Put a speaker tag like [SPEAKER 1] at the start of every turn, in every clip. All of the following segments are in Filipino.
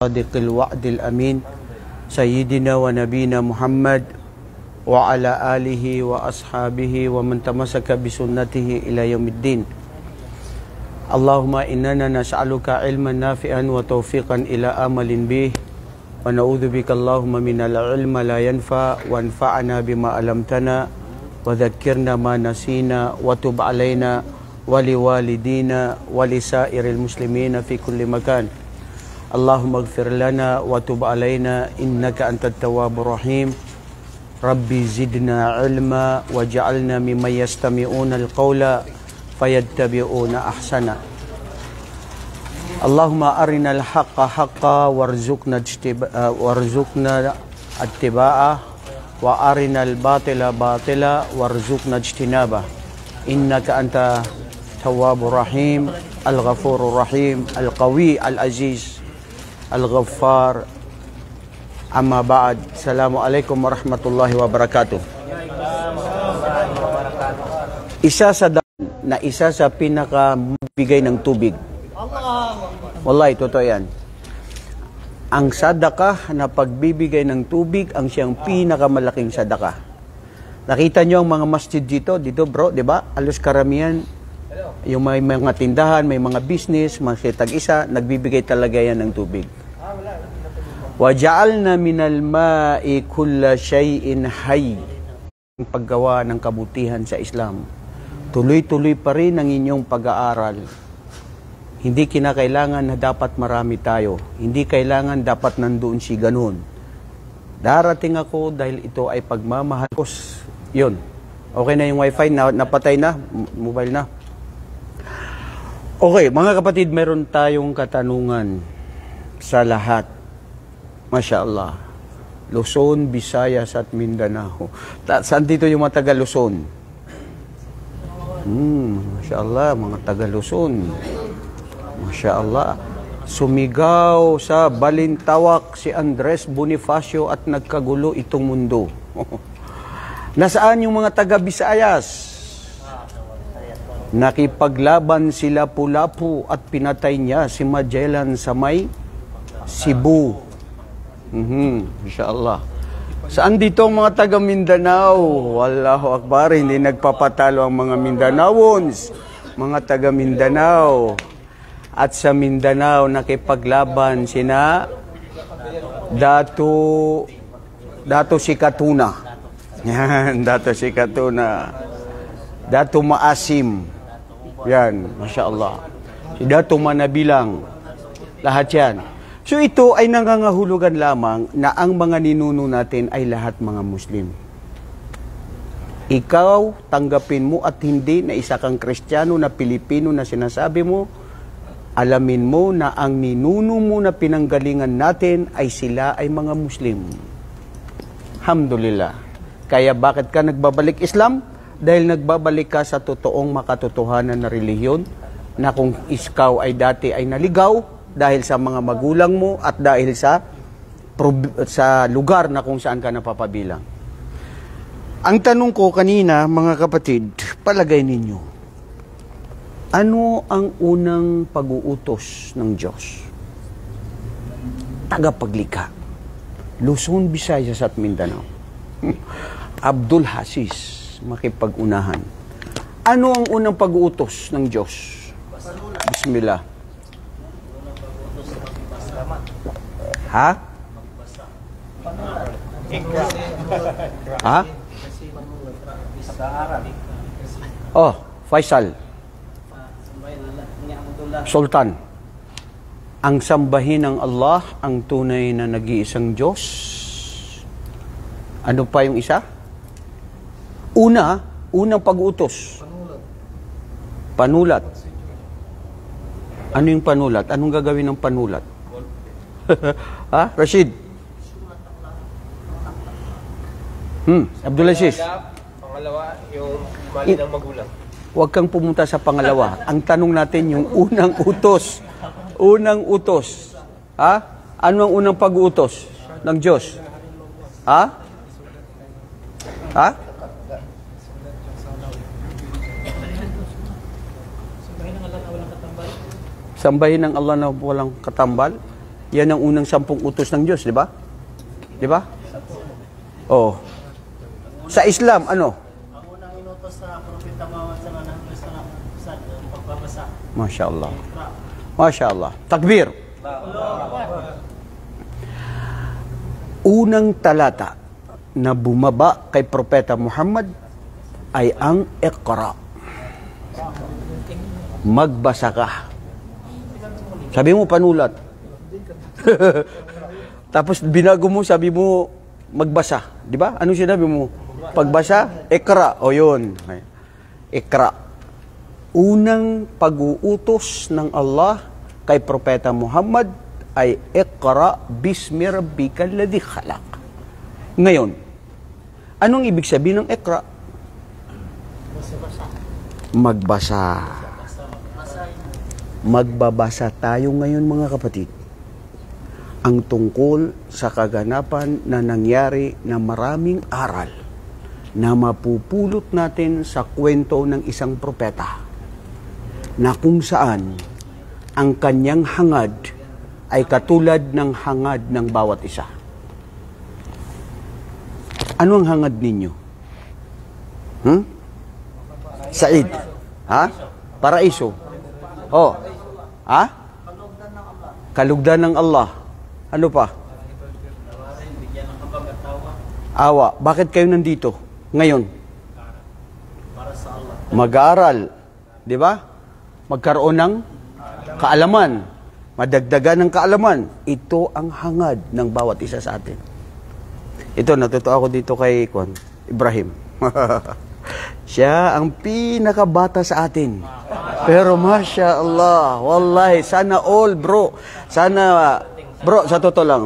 [SPEAKER 1] صادق الوعد الأمين سيدنا ونبينا محمد وعلى آله وأصحابه ومن تمسك بسنته إلى يوم الدين. اللهم إننا نسألك علما نافعا وتوفيقا إلى عمل به ونعوذ بك اللهم من العلم لا ينفع وانفعنا بما علمتنا وذكرنا ما نسينا وتب علينا ولوالدينا ولسائر المسلمين في كل مكان. اللهم اغفر لنا وتب علينا إنك أنت التواب الرحيم. ربي زدنا علما وجعلنا ممن يستمعون القول فيتبعون أحسنه. اللهم أرنا الحق حقا وارزقنا اتباعه وأرنا الباطل باطلا وارزقنا اجتنابه إنك أنت التواب الرحيم الغفور الرحيم القوي العزيز الغفار. Amma ba'd. Assalamualaikum warahmatullahi wabarakatuh. Isa sa pinakamabigay ng tubig. Wallahi, totoo yan. Ang sadaka na pagbibigay ng tubig ang siyang pinakamalaking sadaka. Nakita nyo ang mga masjid dito bro, di ba? Alos karamihan, yung may mga tindahan, may mga business, mga tag-isa, nagbibigay talaga yan ng tubig. وَجَعَلْنَا مِنَ الْمَاءِ كُلَّ شَيْءٍ حَيٍّ. Ang paggawa ng kabutihan sa Islam. Tuloy-tuloy pa rin ang inyong pag-aaral. Hindi kinakailangan na dapat marami tayo. Hindi kailangan dapat nandoon si ganun. Darating ako dahil ito ay pagmamahal ko. Yun. Okay na yung wifi, napatay na, mobile na. Okay, mga kapatid, meron tayong katanungan sa lahat. Masya Allah. Luzon, Visayas at Mindanao. Saan dito yung mga taga Luzon? Masya Allah, mga taga Luzon. Masya Allah. Sumigaw sa Balintawak si Andres Bonifacio at nagkagulo itong mundo. Nasaan yung mga taga Visayas? Nakipaglaban si Lapu-Lapu at pinatay niya si Magellan sa may Cebu. Inshallah. Saan dito ang mga taga Mindanao? Wallahu Akbar, hindi nagpapatalo ang mga Mindanaons. Mga taga Mindanao. At sa Mindanao nakipaglaban sina Dato Sikatuna. Yan, Dato Sikatuna. Dato Maasim. Yan, Masya Allah. Si Dato Manabilang. Lahat yan. So ito ay nangangahulugan lamang na ang mga ninuno natin ay lahat mga Muslim. Ikaw, tanggapin mo at hindi na isa kang Kristiyano na Pilipino na sinasabi mo, alamin mo na ang ninuno mo na pinanggalingan natin ay sila ay mga Muslim. Alhamdulillah. Kaya bakit ka nagbabalik Islam? Dahil nagbabalik ka sa totoong makatotohanan na relihiyon na kung ikaw ay dati ay naligaw, dahil sa mga magulang mo at dahil sa lugar na kung saan ka napapabilang. Ang tanong ko kanina, mga kapatid, palagay ninyo, ano ang unang pag-uutos ng Diyos? Tagapaglikha. Luzon, Visayas at Mindanao. Abdul Hasis, makipag-unahan. Ano ang unang pag-uutos ng Diyos? Bismillah. Ha? Ha? Oh, Faisal. Sultan. Ang sambahin ng Allah, ang tunay na nag-iisang Diyos. Ano pa yung isa? Unang pag-utos. Panulat. Ano yung panulat? Anong gagawin ng panulat? Ha? Rashid? Abdulaziz?
[SPEAKER 2] Pangalawa, yung mali ng magulang.
[SPEAKER 1] Huwag kang pumunta sa pangalawa. Ang tanong natin yung unang utos. Unang utos. Ha? Ano ang unang pag-uutos ng Diyos? Ha? Ha? Sambahin ng Allah na walang katambal. Yan ang unang 10 utos ng Diyos, di ba? Di ba? Oh. Sa Islam, ano?
[SPEAKER 3] Ang unang inutos sa Propeta Muhammad sallallahu alaihi wasallam sa pagbabasa.
[SPEAKER 1] Masya Allah. Masya Allah. Takbir. Unang talata na bumaba kay Propeta Muhammad ay ang Iqra. Magbasa ka. Sabi mo, panulat. Tapos binago mo, sabi mo, magbasa. Di ba? Ano sinabi mo? Pagbasa, Iqra. O yun. Iqra. Unang pag-uutos ng Allah kay Propeta Muhammad ay Iqra bismi rabbikal ladzi khalaq. Ngayon, anong ibig sabihin ng Iqra? Magbasa. Magbabasa tayo ngayon, mga kapatid, ang tungkol sa kaganapan na nangyari na maraming aral na mapupulot natin sa kwento ng isang propeta na kung saan ang kanyang hangad ay katulad ng hangad ng bawat isa. Ano ang hangad ninyo? Said? Ha? Paraiso? Oh. Ha? Kalugdan ng Allah. Ano pa? Awa. Bakit kayo nandito ngayon?
[SPEAKER 3] Para sa Allah.
[SPEAKER 1] Mag-aaral. Di ba? Magkaroon ng kaalaman. Madagdagan ng kaalaman. Ito ang hangad ng bawat isa sa atin. Ito, natuto ako dito kay Ibrahim. Siya ang pinakabata sa atin. Pero Masya Allah, wallahi, sana all bro. Sana, bro, sa totoo lang,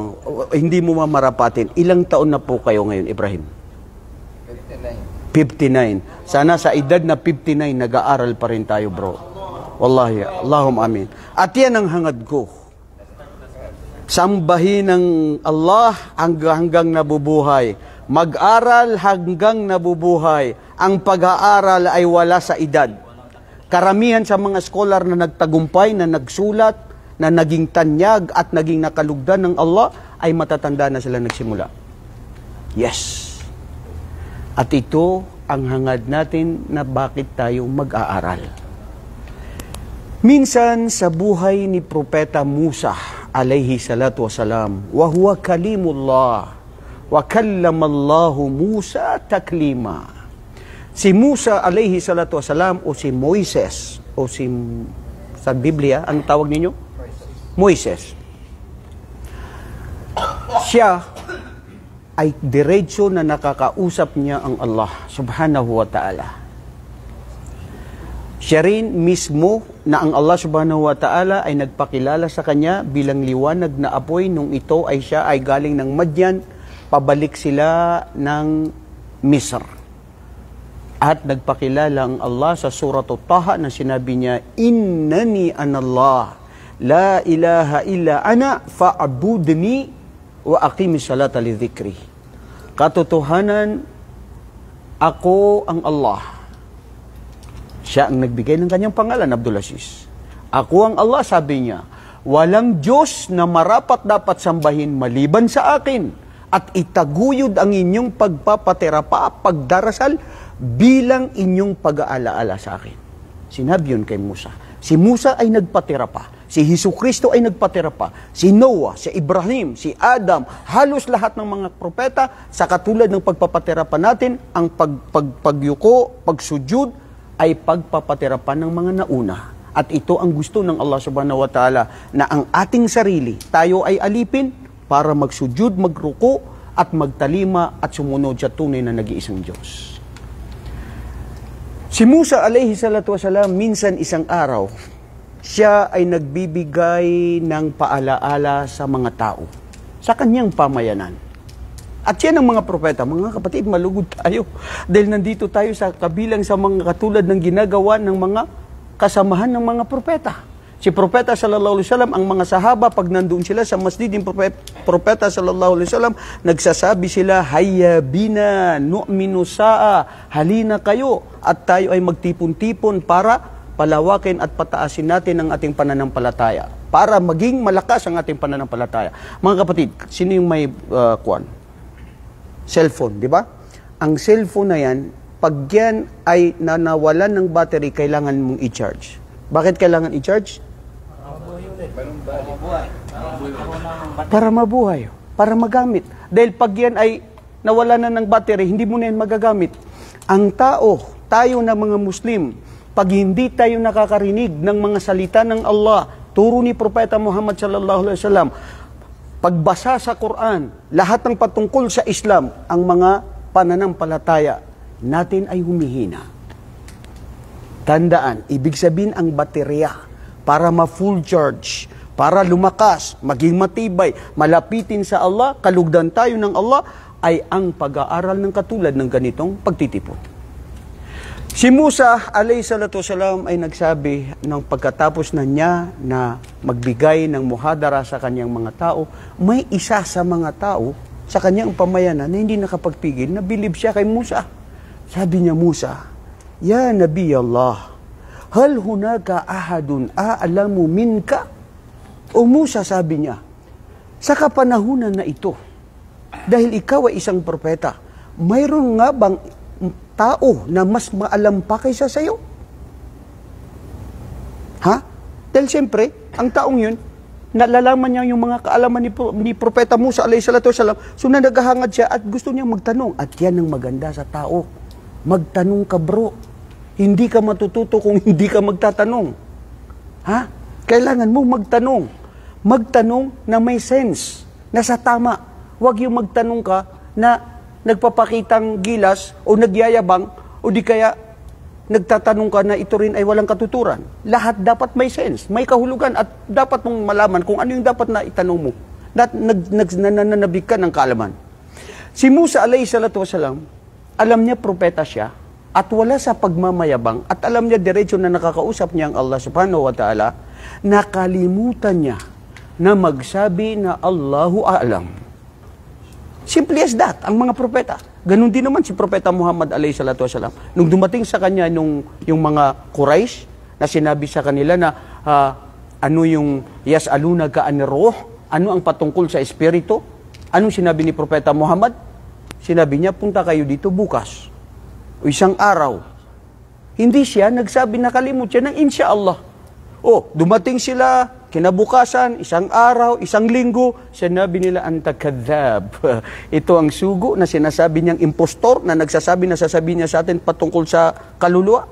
[SPEAKER 1] hindi mo mamarapatin. Ilang taon na po kayo ngayon, Ibrahim? 59. Sana sa edad na 59, nag-aaral pa rin tayo, bro. Wallahi, Allahumma amin. At yan ang hangad ko. Sambahin ng Allah hanggang nabubuhay. Mag-aral hanggang nabubuhay. Ang pag-aaral ay wala sa edad. Karamihan sa mga scholar na nagtagumpay, na nagsulat, na naging tanyag at naging nakalugdan ng Allah, ay matatanda na sila nagsimula. Yes. At ito ang hangad natin na bakit tayo mag-aaral. Minsan sa buhay ni Propeta Musa, alayhi salatu wasalam, wa huwa kalimullah, wa kallamallahu Musa taklima. Si Musa alayhi salatu wasalam o si Moises o si sa Biblia, ang tawag ninyo? Moises. Siya ay diretso na nakakausap niya ang Allah subhanahu wa ta'ala. Siya rin mismo na ang Allah subhanahu wa ta'ala ay nagpakilala sa kanya bilang liwanag na apoy nung ito ay siya ay galing ng Madyan, pabalik sila ng Misr. At nagpakilala ang Allah sa Surah Taha na sinabi niya, Innani anallah, la ilaha illa ana, fa'abudni wa aqimi salata li dhikri. Katotohanan, ako ang Allah. Siya ang nagbigay ng kanyang pangalan, Abdul Aziz. Ako ang Allah, sabi niya, walang Diyos na marapat dapat sambahin maliban sa akin, at itaguyod ang inyong pagpapaterapa, pagdarasal, bilang inyong pag-aalaala sa akin. Sinabi yun kay Musa. Si Musa ay nagpaterapa. Si Hesukristo ay nagpaterapa. Si Noah, si Ibrahim, si Adam, halos lahat ng mga propeta, sa katulad ng pagpapaterapa natin, ang pagyuko, pagsujud, ay pagpapaterapa ng mga nauna. At ito ang gusto ng Allah subhanahu wa ta'ala, na ang ating sarili, tayo ay alipin para magsujud, magruko, at magtalima at sumunod sa tunay na nag-iisang Diyos. Si Musa alayhi salatu wasalam, minsan isang araw, siya ay nagbibigay ng paalaala sa mga tao, sa kanyang pamayanan. At yan ang mga propeta. Mga kapatid, malugod tayo. Dahil nandito tayo sa kabilang sa mga katulad ng ginagawa ng mga kasamahan ng mga propeta. Si Propeta sallallahu alaihi wasallam, ang mga sahaba, pag nandoon sila sa masjid ng Propeta sallallahu alaihi wasallam, nagsasabi sila, hayya bina nu'minu sa'a, halina kayo at tayo ay magtipon-tipon para palawakin at pataasin natin ang ating pananampalataya para maging malakas ang ating pananampalataya. Mga kapatid, sino yung may cellphone, di ba? Ang cellphone na yan, pag yan ay nanawalan ng battery, kailangan mong i-charge. Bakit kailangan i-charge? Para mabuhay, para magamit. Dahil pag yan ay nawala na ng battery, hindi mo na yan magagamit. Ang tao, tayo na mga Muslim, pag hindi tayo nakakarinig ng mga salita ng Allah, turo ni Propeta Muhammad sallallahu alaihi wasallam, pagbasa sa Quran, lahat ng patungkol sa Islam, ang mga pananampalataya natin ay humihina. Tandaan, ibig sabihin ang baterya para ma-full charge, para lumakas, maging matibay, malapitin sa Allah, kalugdan tayo ng Allah, ay ang pag-aaral ng katulad ng ganitong pagtitipon. Si Musa alayhi salatu wasalam ay nagsabi ng pagkatapos na niya na magbigay ng muhadara sa kanyang mga tao, may isa sa mga tao sa kanyang pamayanan na hindi nakapagpigil, na bilib siya kay Musa. Sabi niya, Musa, Ya Nabi Allah, hal hunaka ahadun a'lamu minka? O Musa, sabi niya, sa kapanahunan na ito, dahil ikaw ay isang propeta, mayroon nga bang tao na mas maalam pa kaysa sa'yo? Ha? Dahil siyempre, ang taong yun, nalalaman niya yung mga kaalaman ni Propeta Musa alayhi salatu wasalam, so naghahangad siya at gusto niya magtanong. At yan ang maganda sa tao. Magtanong ka, bro. Hindi ka matututo kung hindi ka magtatanong. Ha? Kailangan mo magtanong. Magtanong na may sense, na sa tama. Huwag yung magtanong ka na nagpapakitang gilas o nagyayabang o di kaya nagtatanong ka na ito rin ay walang katuturan. Lahat dapat may sense, may kahulugan at dapat mong malaman kung ano yung dapat na itanong mo. Nananabig ka ng kaalaman. Si Musa alayhi salatu wasalam, alam niya propeta siya at wala sa pagmamayabang at alam niya diretso na nakakausap niya ang Allah subhanahu wa ta'ala, nakalimutan niya na magsabi na Allahu a'lam. Simple as that, ang mga propeta. Ganun din naman si Propeta Muhammad alayhi salatu wasalam. Nung dumating sa kanya yung mga Quraysh, na sinabi sa kanila na ano yung yas'aluna ka anir ruh, ano ang patungkol sa espiritu, anong sinabi ni Propeta Muhammad? Sinabi niya, punta kayo dito bukas, o isang araw. Hindi siya nagsabi, nakalimut siya ng insyaAllah. O, dumating sila, kinabukasan, isang araw, isang linggo, sinabi nila, anta kadhab. Ito ang sugo na sinasabi niyang impostor, na nasasabi niya sa atin patungkol sa kaluluwa.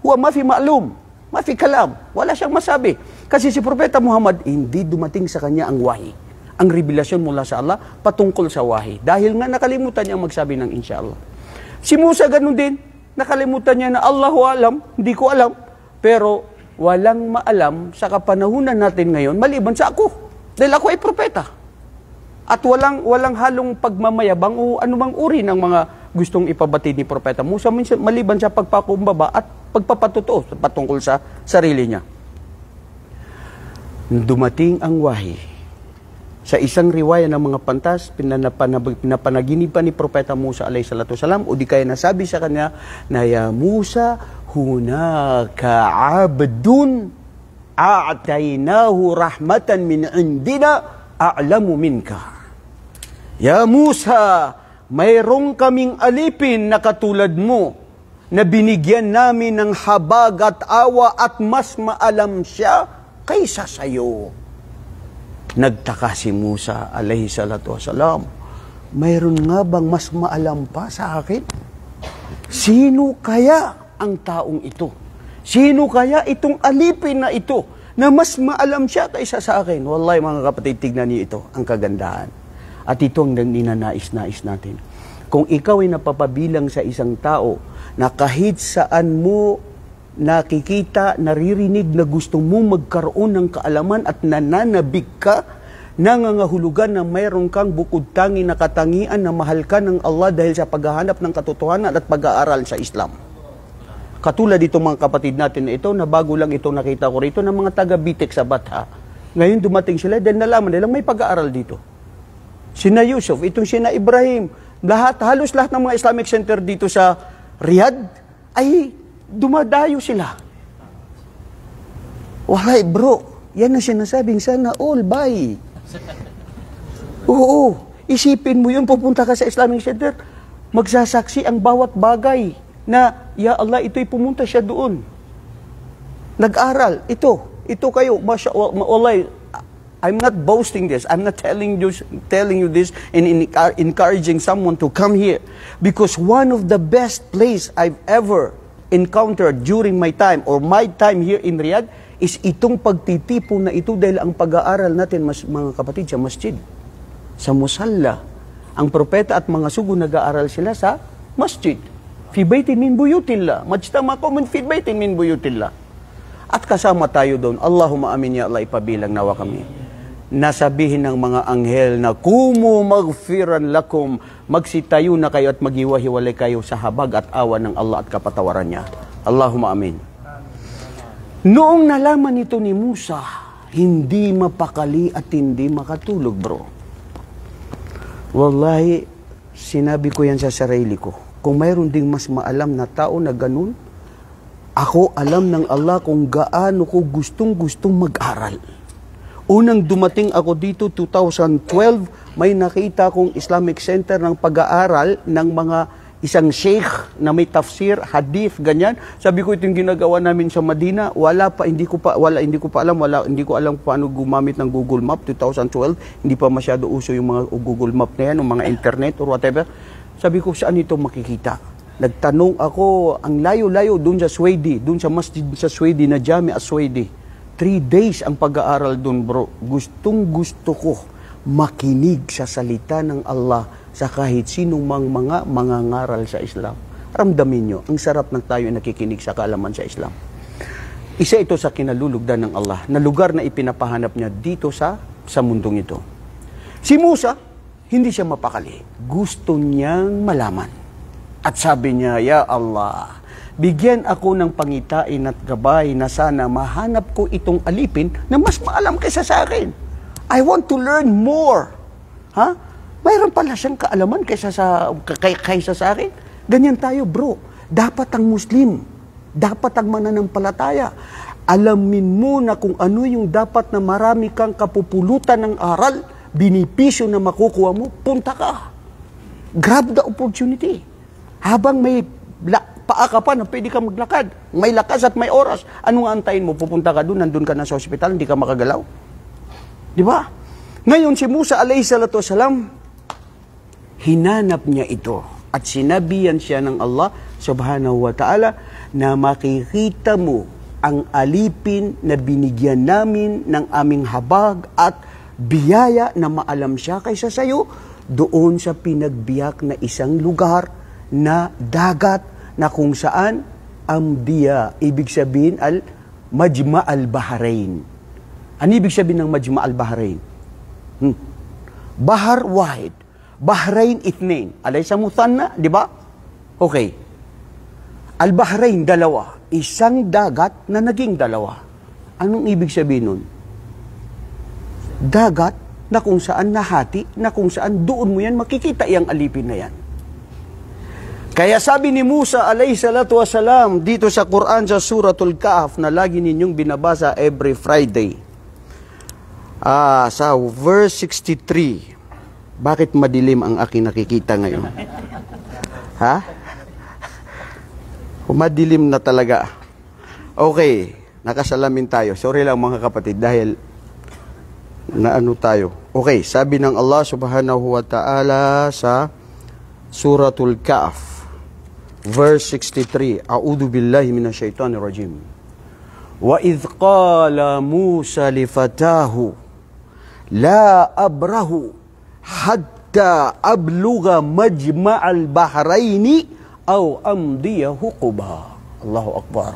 [SPEAKER 1] Huwa mafi ma'lum, mafi kalam. Wala siyang masabi. Kasi si Propeta Muhammad, hindi dumating sa kanya ang wahi. Ang revelasyon mula sa Allah patungkol sa wahi. Dahil nga nakalimutan niya magsabi ng insyaAllah. Si Musa ganun din, nakalimutan niya na Allahu alam, hindi ko alam, pero walang maalam sa kapanahunan natin ngayon maliban sa ako. Dahil ako ay propeta. At walang halong pagmamayabang o anumang uri ng mga gustong ipabatid ni Propeta Musa maliban sa pagpakumbaba at pagpapatotoo patungkol sa sarili niya. Dumating ang wahi. Sa isang riwaya ng mga pantas, pinapanaginipan ni Propeta Musa alayhi salatu wasalam, o di kaya nasabi sa kanya na, Ya Musa, hunaka abdun a'taynahu rahmatan min indina a'lamu minka. Ya Musa, mayroong kaming alipin na katulad mo na binigyan namin ng habag at awa at mas maalam siya kaysa sayo. Nagtaka si Musa alayhi salatu wasalam, mayroon nga bang mas maalam pa sa akin? Sino kaya ang taong ito? Sino kaya itong alipin na ito na mas maalam siya kaysa sa akin? Wallahi mga kapatid, tignan niyo ito, ang kagandahan. At ito ang ninanais-nais natin. Kung ikaw ay napapabilang sa isang tao na kahit saan mo nakikita, naririnig na gusto mo magkaroon ng kaalaman at nananabig ka, nangangahulugan na mayroon kang bukod tangi na katangian na mahal ka ng Allah dahil sa paghahanap ng katotohanan at pag-aaral sa Islam. Katulad dito mga kapatid natin na ito, na bago lang ito nakita ko rito ng mga taga-Bitek sa Batha. Ngayon dumating sila dahil nalaman nilang may pag-aaral dito. Sina Yusuf, itong sina Ibrahim, halos lahat ng mga Islamic center dito sa Riyadh ay dumadayo sila. Walay bro, yan ang sinasabing sana all bye. Oo, isipin mo yun, pupunta ka sa Islamic Center, magsasaksi ang bawat bagay na, ya Allah, ito'y pumunta siya doon. Nag-aral, ito kayo, mashallah, I'm not boasting this. I'm not telling you this and encouraging someone to come here. Because one of the best place I've ever encountered during my time or my time here in Riyadh is itong pagtitipon na ito dahil ang pag-aaral natin, mga kapatid, sa masjid, sa musalla. Ang propeta at mga sugo nag-aaral sila sa masjid. Fi baitin min buyutillah. Majtamakum min fi baitin min buyutillah. At kasama tayo doon. Allahumma amin ya Allah, ipabilang nawa kami. Nasabihin ng mga anghel na kumu magfiran lakum, magsitayo na kayo at maghiwa-hiwalay kayo sa habag at awa ng Allah at kapatawaran niya. Allahumma amin. Noong nalaman ito ni Musa, hindi mapakali at hindi makatulog, bro. Wallahi, sinabi ko yan sa sarili ko. Kung mayroon ding mas maalam na tao na ganun, ako alam ng Allah kung gaano ko gustong-gustong mag-aral. Unang dumating ako dito, 2012, may nakita kong Islamic Center ng pag-aaral ng mga isang sheikh na may tafsir, hadith, ganyan. Sabi ko, ito yung ginagawa namin sa Madina. Hindi ko alam paano gumamit ng Google Map, 2012. Hindi pa masyado uso yung mga Google Map na yan, yung mga internet or whatever. Sabi ko, saan ito makikita? Nagtanong ako, ang layo-layo, doon sa Swedi, doon sa masjid sa Swedi, na Jami' as-Swedi. 3 days ang pag-aaral doon, bro. Gustong-gusto ko makinig sa salita ng Allah sa kahit sinong mga mangangaral sa Islam. Ramdamin nyo, ang sarap ng tayo nakikinig sa kaalaman sa Islam. Isa ito sa kinalulugdan ng Allah, na lugar na ipinapahanap niya dito sa mundong ito. Si Musa, hindi siya mapakali. Gusto niyang malaman. At sabi niya, Ya Allah, bigyan ako ng pangitain at gabay na sana mahanap ko itong alipin na mas maalam kaysa sa akin. I want to learn more. Ha? Mayroon pala siyang kaalaman kaysa sa akin. Ganyan tayo, bro. Dapat ang Muslim, dapat ang mananampalataya, alamin mo na kung ano yung dapat na marami kang kapupulutan ng aral, binipisyo na makukuha mo, punta ka. Grab the opportunity. Habang may paa ka pa na pwede ka maglakad, may lakas at may oras, anong antayin mo? Pupunta ka doon, nandun ka na sa ospital, hindi ka makagalaw. Di ba? Ngayon si Musa alayhi salatu wasalam, hinanap niya ito at sinabihan siya ng Allah subhanahu wa ta'ala na makikita mo ang alipin na binigyan namin ng aming habag at biyaya na maalam siya kaysa sayo doon sa pinagbiyak na isang lugar na dagat na kung saan amdiya, ibig sabihin al-Majma' al-Bahrain. Ano ibig sabihin ng Majma' al-Bahrain? Bahar wahid. Bahrain ithnain. Alaysa muthanna, di ba? Okay. Al-Bahrain, dalawa. Isang dagat na naging dalawa. Anong ibig sabihin nun? Dagat na kung saan nahati, na kung saan doon mo yan makikita yung alipin na yan. Kaya sabi ni Musa alayhi salatu wasalam dito sa Quran sa Suratul Kahf na lagi ninyong binabasa every Friday. Sa verse 63. Bakit madilim ang aking nakikita ngayon? Ha? Madilim na talaga. Okay, nakasalamin tayo. Sorry lang mga kapatid dahil naano tayo. Okay, sabi ng Allah subhanahu wa ta'ala sa Suratul Kahf. Verse 63, A'udhu billahi minasyaitanir rajim. Wa idh qala Musa li fatahu la abrahu hatta abluga majma'al bahraini aw amdiya huquba. Allahu Akbar.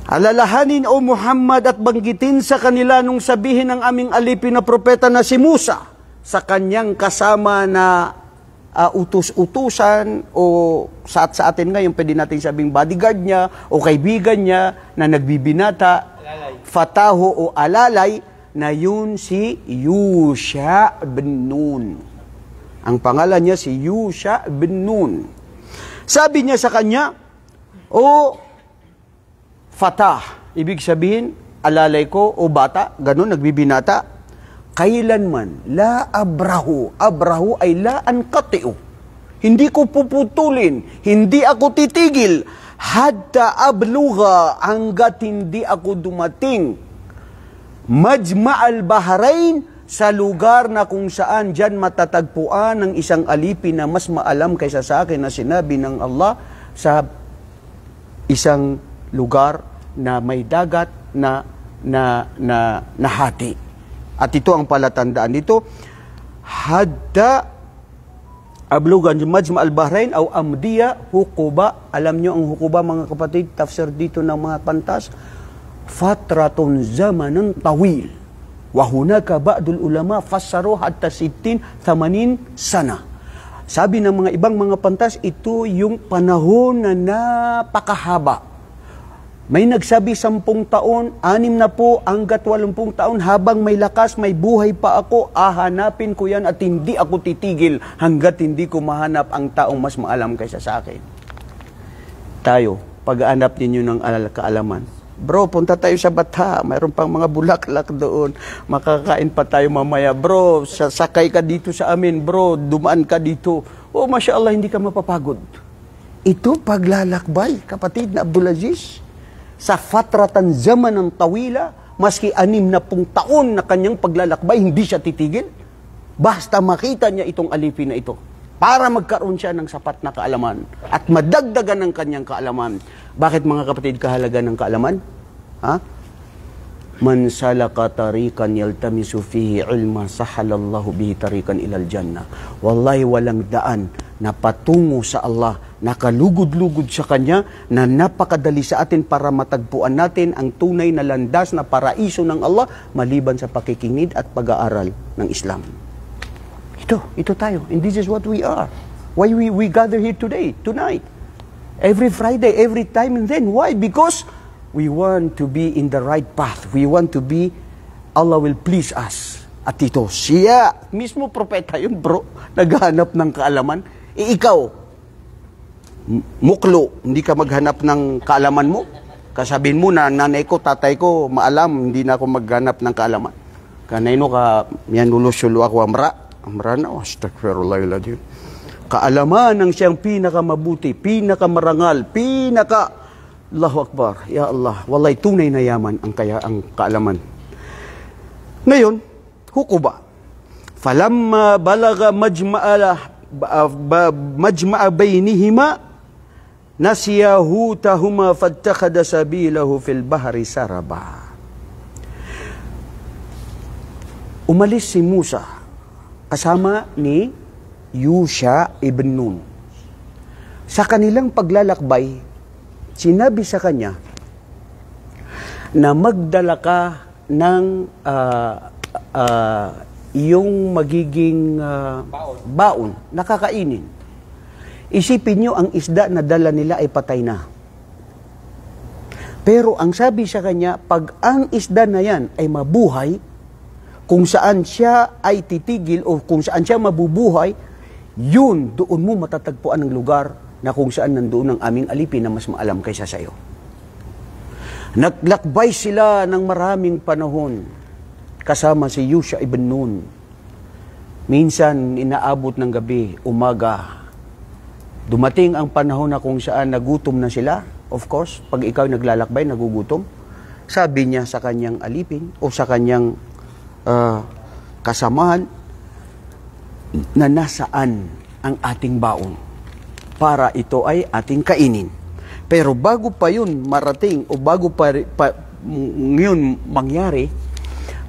[SPEAKER 1] Alalahanin o Muhammad at banggitin sa kanila nung sabihin ng aming alipin na propeta na si Musa sa kanyang kasama na utus-utusan o sa atin ngayon pwede natin sabing bodyguard niya o kaibigan niya na nagbibinata, fataho o alalay na yun si Yusha bin Nun. Ang pangalan niya si Yusha bin Nun. Sabi niya sa kanya, o fatah, ibig sabihin alalay ko o bata, ganun, nagbibinata, kailanman, la abrahu. Abrahu ay la anqati'u. Hindi ko puputulin, hindi ako titigil, hatta abluga, hanggat hindi ako dumating. Majma'al Bahrain, sa lugar na kung saan dyan matatagpuan ng isang alipin na mas maalam kaysa sa akin na sinabi ng Allah, sa isang lugar na may dagat na hati. At ito ang palatandaan dito, hadda ablugan majma al-Bahrain aw amdiya hukuba. Alam nyo ang hukuba, mga kapatid, tafsir dito ng mga pantas, fatratun zamanun tawil. Wahunaka ba'dul ulama fassaro hatta 60-80 sana. Sabi ng mga ibang mga pantas, ito yung panahon na napakahaba. May nagsabi 10 taon, 6 na po, hanggat 80 taon, habang may lakas, may buhay pa ako, hahanapin ko yan at hindi ako titigil hanggat hindi ko mahanap ang taong mas maalam kaysa sa akin. Tayo, pag-aanap ninyo ng kaalaman. Bro, punta tayo sa Bata. Mayroon pang mga bulaklak doon. Makakain pa tayo mamaya. Bro, sakay ka dito sa amin. Bro, dumaan ka dito. Oh, Masya Allah, hindi ka mapapagod. Ito, paglalakbay, kapatid na Abdulaziz, sa fatratan zaman ng tawila, maski 60 taon na kanyang paglalakbay, hindi siya titigil. Basta makita niya itong alipin na ito, para magkaroon siya ng sapat na kaalaman at madagdagan ng kanyang kaalaman. Bakit, mga kapatid, kahalaga ng kaalaman? Ha? Man salaka tariqan yaltamisu fihi ilma sahalallahu bihi tariqan ilal jannah. Wallahi, walang daan na patungo sa Allah, nakalugod-lugod sa Kanya, na napakadali sa atin para matagpuan natin ang tunay na landas na paraiso ng Allah, maliban sa pakikingid at pag-aaral ng Islam. Ito tayo. And this is what we are. Why we gather here today, tonight. Every Friday, every time and then. Why? Because we want to be in the right path. We want to be, Allah will please us. At ito, siya, mismo propeta yun, bro, naghahanap ng kaalaman. Ikaw, muklo, hindi ka maghanap ng kaalaman mo? Kasabihin mo na nanay ko, tatay ko, maalam, hindi na ako maghanap ng kaalaman. Kanay no ka, yan ulo-sulo ako, amra na, astagfirullahaladzim. Kaalaman ang siyang pinakamabuti, pinakamarangal, Allahu Akbar, ya Allah, wallahi tunay na yaman ang kaalaman. Ngayon, hukuba. Falamma balaga majma'a baynihima, nasiya hutahuma fattakhadha sabilahu fil bahri saraba. Umalis si Musa kasama ni Yusha ibn Nun. Sa kanilang paglalakbay, sinabi sa kanya na magdala ka ng iyong magiging baon, nakakainin. Isipin nyo, ang isda na dala nila ay patay na. Pero ang sabi sa kanya, pag ang isda na yan ay mabuhay, kung saan siya ay titigil o kung saan siya mabubuhay, yun, doon mo matatagpuan ng lugar na kung saan nandoon ang aming alipin na mas maalam kaysa sa iyo. Naglakbay sila ng maraming panahon kasama si Yusha ibn Nun. Minsan, inaabot ng gabi, umaga. Dumating ang panahon na kung saan nagutom na sila. Of course, pag ikaw naglalakbay, nagugutom. Sabi niya sa kanyang alipin o sa kanyang kasamahan, na nasaan ang ating baon para ito ay ating kainin. Pero bago pa yun marating o bago pa ngayon mangyari,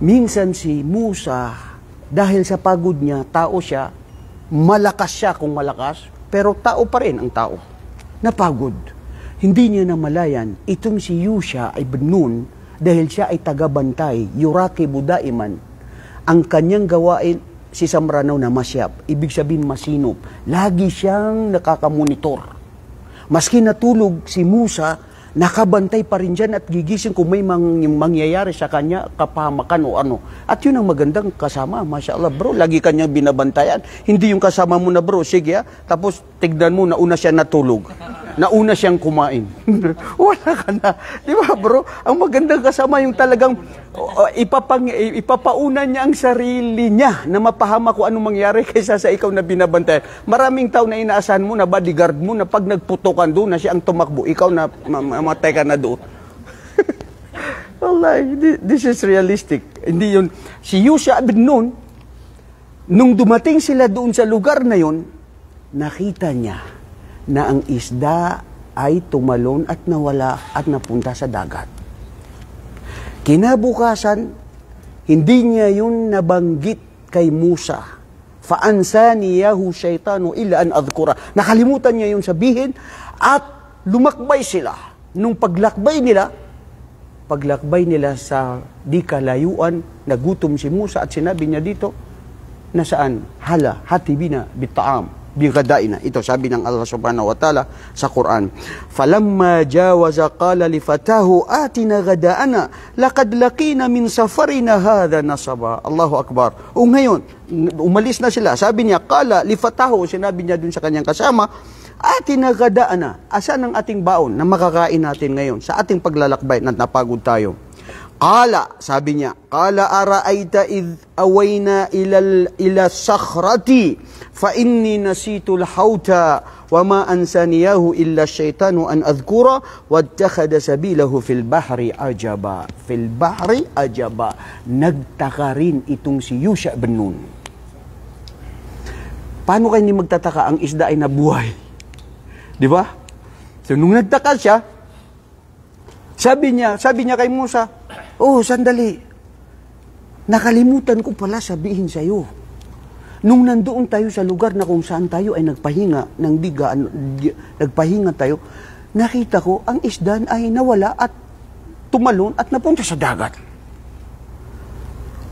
[SPEAKER 1] minsan si Musa, dahil sa pagod niya, tao siya, malakas siya kung malakas, pero tao pa rin ang tao, napagod. Hindi niya namalayan, itong si Yusha ibn Nun, dahil siya ay tagabantay, yurakibu daiman, ang kanyang gawain, si Samranaw na masyap, ibig sabihin masinop. Lagi siyang nakakamonitor. Maski natulog si Musa, nakabantay pa rin dyan at gigising kung may mangyayari sa kanya, kapahamakan o ano. At yun ang magandang kasama, Masya Allah, bro. Lagi kanyang binabantayan. Hindi yung kasama mo na, bro, sige ha, tapos tignan mo na una siya natulog. nauna siyang kumain. Wala ka na. Di ba, bro? Ang magandang kasama yung talagang ipapaunan niya ang sarili niya na mapahama kung anong mangyari kaysa sa ikaw na binabantayan. Maraming tao na inaasahan mo na bodyguard mo na pag nagputukan doon na siya ang tumakbo, ikaw na mamatay ka na doon. Wallahi, this is realistic. Hindi yun. Si Yusha bin Nun, nung dumating sila doon sa lugar na yun, nakita niya na ang isda ay tumalon at nawala at napunta sa dagat. Kinabukasan, hindi niya yun nabanggit kay Musa. Fa'ansaniyahu shaytanu illa an adhkura. Nakalimutan niya yun sabihin at lumakbay sila. Nung paglakbay nila sa di kalayuan, nagutom si Musa at sinabi niya dito, nasaan? Hala, hatibina bit'am, bigadaina. Ito sabi ng Allah subhanahu wa ta'ala sa Quran. Falamma jawaza qala li fatahu atina ghada'ana laqad laqina min safarina hadha nasaba. Allahu akbar. O ngayon, umalis na sila. Sabi niya, qala li fatahu, sinabi niya dun sa kanyang kasama, atina ghada'ana, asan ang ating baon na makakain natin ngayon sa ating paglalakbay na napagod tayo? Qala, sabi niya, qala ara'aita idh awayna ila sakhrati fa inni nasitul hauta wa ma ansaniyahu illa syaitanu an adhkura wattakhadha sabilahu fil bahri ajaba. Fil bahri ajaba. Nagtaka rin itong si Yusha bin Nun. Paano kayo hindi magtataka ang isda ay nabuhay? Di ba? So, nung nagtaka siya, sabi niya kay Musa, oh, sandali, nakalimutan ko pala sabihin sa'yo. Nung nandoon tayo sa lugar na kung saan tayo ay nagpahinga ng nagpahinga tayo, nakita ko ang isda ay nawala at tumalon at napunta sa dagat.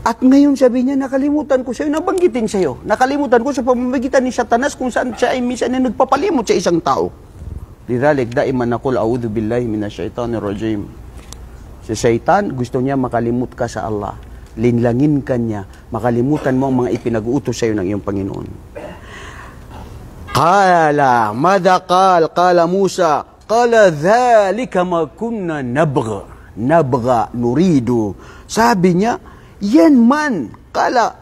[SPEAKER 1] At ngayon sabi niya, nakalimutan ko sa'yo, nabanggitin sa'yo. Nakalimutan ko sa pamamagitan ni Satanas kung saan siya ay minsan na nagpapalimot sa isang tao. Lidhalik, daiman naqul a'udhu billahi minasyaitanir rajim. Si Satan, gusto niya makalimut ka sa Allah. Linlangin ka niya, makalimutan mo ang mga ipinag-uutos sa'yo ng iyong Panginoon. Qala, madaqal, qala Musa, qala dhalika ma kunna nabgha nuridu. Sabi niya, yan man, qala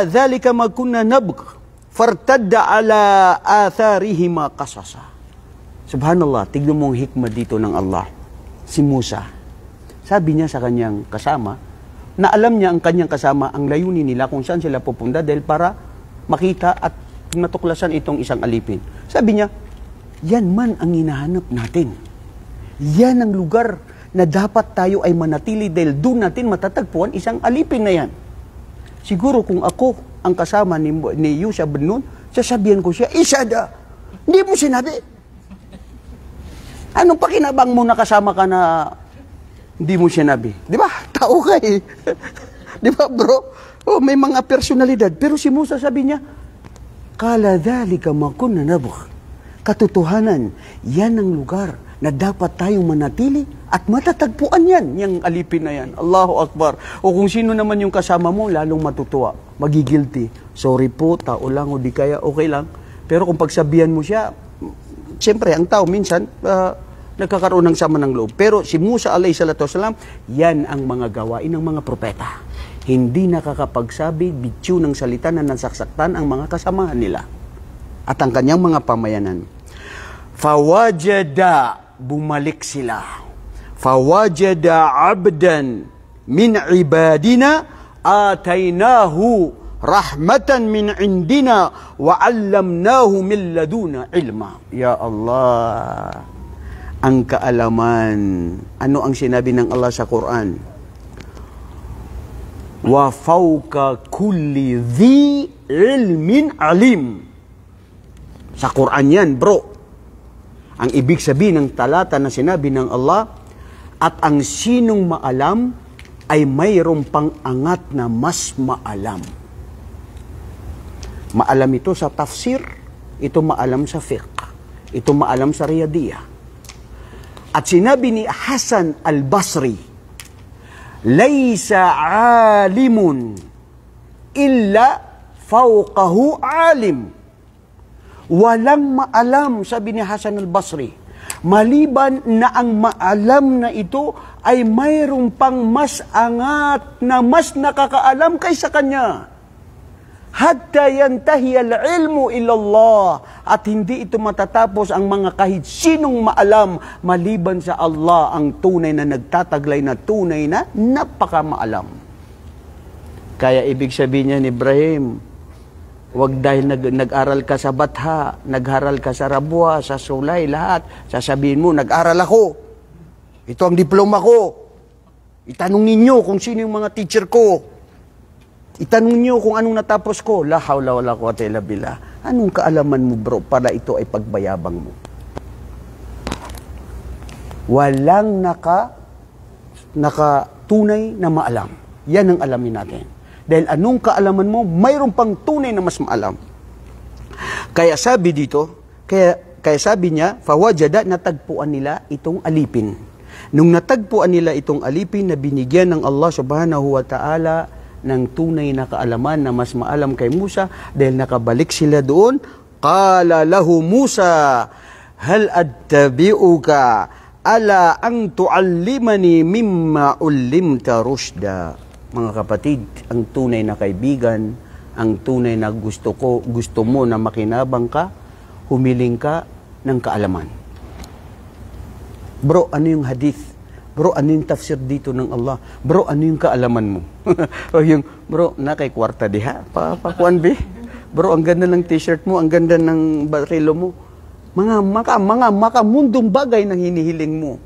[SPEAKER 1] dhalika ma kunna nabgh fartadda ala atharihima qasasa. Subhanallah, tignan mo ang hikmah dito ng Allah. Si Musa, sabi niya sa kanyang kasama, na alam niya ang kanyang kasama ang layunin nila kung saan sila pupunta dahil para makita at matuklasan itong isang alipin. Sabi niya, yan man ang hinahanap natin. Yan ang lugar na dapat tayo ay manatili dahil doon natin matatagpuan isang alipin na yan. Siguro kung ako ang kasama ni Yusha bin Nun, sasabihan ko siya, Isada, hindi mo sinabi. Anong pakinabang mo na kasama ka na hindi mo sinabi? Di ba? Tao ka eh. Di ba bro? Oh, may mga personalidad. Pero si Musa sabi niya, Kala dhalika ma kunna nabgh. Katotohanan, yan ang lugar na dapat tayong manatili at matatagpuan yan, yung alipin na yan. Allahu Akbar. O kung sino naman yung kasama mo, lalong matutuwa. Magigilty. Sorry po, tao lang o di kaya, okay lang. Pero kung pagsabihan mo siya, siyempre, ang tao minsan, nagkakaroon ng sama ng loob. Pero si Musa alayhi salatu wasalam, yan ang mga gawain ng mga propeta. Hindi nakakapagsabi, bitsyo ng salita na nasaksaktan ang mga kasamahan nila. At ang kanyang mga pamayanan. Fawajada, bumalik sila. Fawajada abdan min ibadina atainahu rahmatan min indina wa 'allamnahu min laduna ilma. Ya Allah, ang kaalaman. Ano ang sinabi ng Allah sa Quran? Wa fawqa kulli dhi ilmin alim. Sa Quran yan, bro. Ang ibig sabihin ng talata na sinabi ng Allah, at ang sinong maalam ay mayroong pang-angat na mas maalam. Maalam ito sa tafsir, ito maalam sa fiqh, ito maalam sa riyadiyah. At sinabi ni Hasan al-Basri, laysa alimun illa fawqahu alim. Walang maalam, sabi ni Hasan al-Basri, maliban na ang maalam na ito ay mayroong pang mas angat na mas nakakaalam kaysa kanya. Hatta yantahi al-ilmu ilallah. At hindi ito matatapos ang mga kahit sinong maalam maliban sa Allah, ang tunay na nagtataglay na tunay na napakamaalam. Kaya ibig sabihin niya ni Ibrahim, wag dahil nag-aral ka sa Batha, nag-aral ka sa Rabwa, sa Sulay, lahat, sasabihin mo, nag-aral ako. Ito ang diploma ko. Itanong ninyo kung sino yung mga teacher ko. Itanong niyo kung anong natapos ko. La hawla wala quwwata illa billah. Anong kaalaman mo, bro, para ito ay pagbayabang mo? Walang nakatunay na maalam. Yan ang alamin natin. Dahil anong kaalaman mo, mayroon pang tunay na mas maalam. Kaya sabi dito, kaya sabi niya, fawajada, natagpuan nila itong alipin. Nung natagpuan nila itong alipin na binigyan ng Allah subhanahu wa ta'ala ng tunay na kaalaman na mas maalam kay Musa, dahil nakabalik sila doon, qala lahu Musa, hal attabi'uka ala ang tuallimani mimma ullimta rushda. Mga kapatid, ang tunay na kaibigan, ang tunay na gusto mo na makinabang ka, humiling ka ng kaalaman. Bro, ano yung hadith? Bro, ano yung tafsir dito ng Allah? Bro, ano yung kaalaman mo? O yung, bro, nakay kwarta diha, pakuan be. Bro, ang ganda ng t-shirt mo, ang ganda ng barilo mo. Mga mundong bagay na hinihiling mo,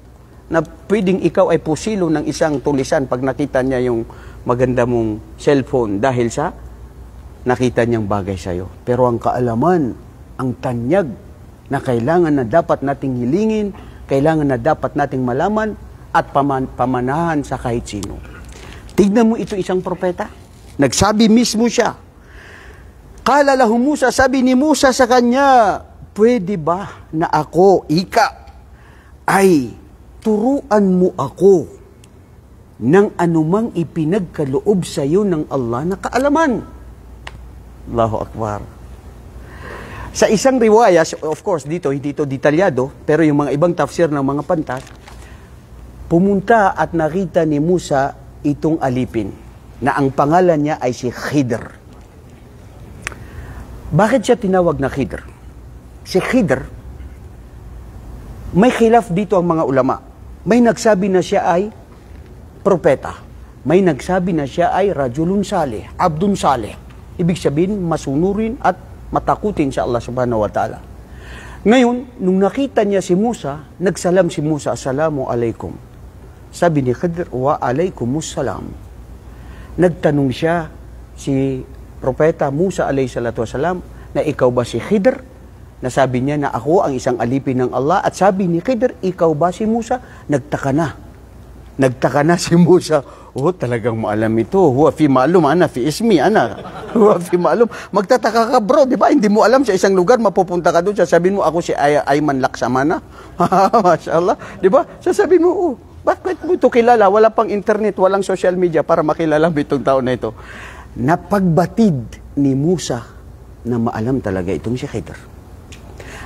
[SPEAKER 1] na pwedeng ikaw ay pusilo ng isang tulisan pag nakita niya yung maganda mong cellphone dahil sa nakita niyang bagay sa'yo. Pero ang kaalaman, ang tanyag na kailangan na dapat nating hilingin, kailangan na dapat nating malaman at pamanahan sa kahit sino. Tignan mo ito isang propeta. Nagsabi mismo siya. Qala lahu Musa, sabi ni Musa sa kanya, pwede ba na ako, ika, ay turuan mo ako ng anumang ipinagkaloob sa iyo ng Allah na kaalaman? Allahu Akbar. Sa isang riwaya, of course, dito, hindi ito detalyado, pero yung mga ibang tafsir ng mga pantas, pumunta at nakita ni Musa itong alipin, na ang pangalan niya ay si Khidr. Bakit siya tinawag na Khidr? Si Khidr, may khilaf dito ang mga ulama. May nagsabi na siya ay propeta. May nagsabi na siya ay rajulun salih, abdun salih. Ibig sabihin, masunurin at matakutin sa Allah subhanahu wa ta'ala. Ngayon, nung nakita niya si Musa, nagsalam si Musa, assalamu alaikum. Sabi ni Khidr, wa alaikumussalam. Nagtanong siya, si propeta Musa alayhi salatu wasalam, na ikaw ba si Khidr? Nasabi niya na ako ang isang alipin ng Allah. At sabi ni Khidr, ikaw ba si Musa? Nagtaka na. Nagtaka na si Musa. Oh, talagang maalam ito. Huwa fi ma'lum, ana fi ismi, ana. Huwa fi ma'lum. Magtataka ka, bro, di ba? Hindi mo alam sa isang lugar, mapupunta ka doon, sasabihin mo, ako si Ayman Laksamana. Masya Allah. Di ba? Sasabihin mo, oh, bakit mo ito kilala? Wala pang internet, walang social media para makilala mo itong tao na ito. Napagbatid ni Musa na maalam talaga itong si Khidr.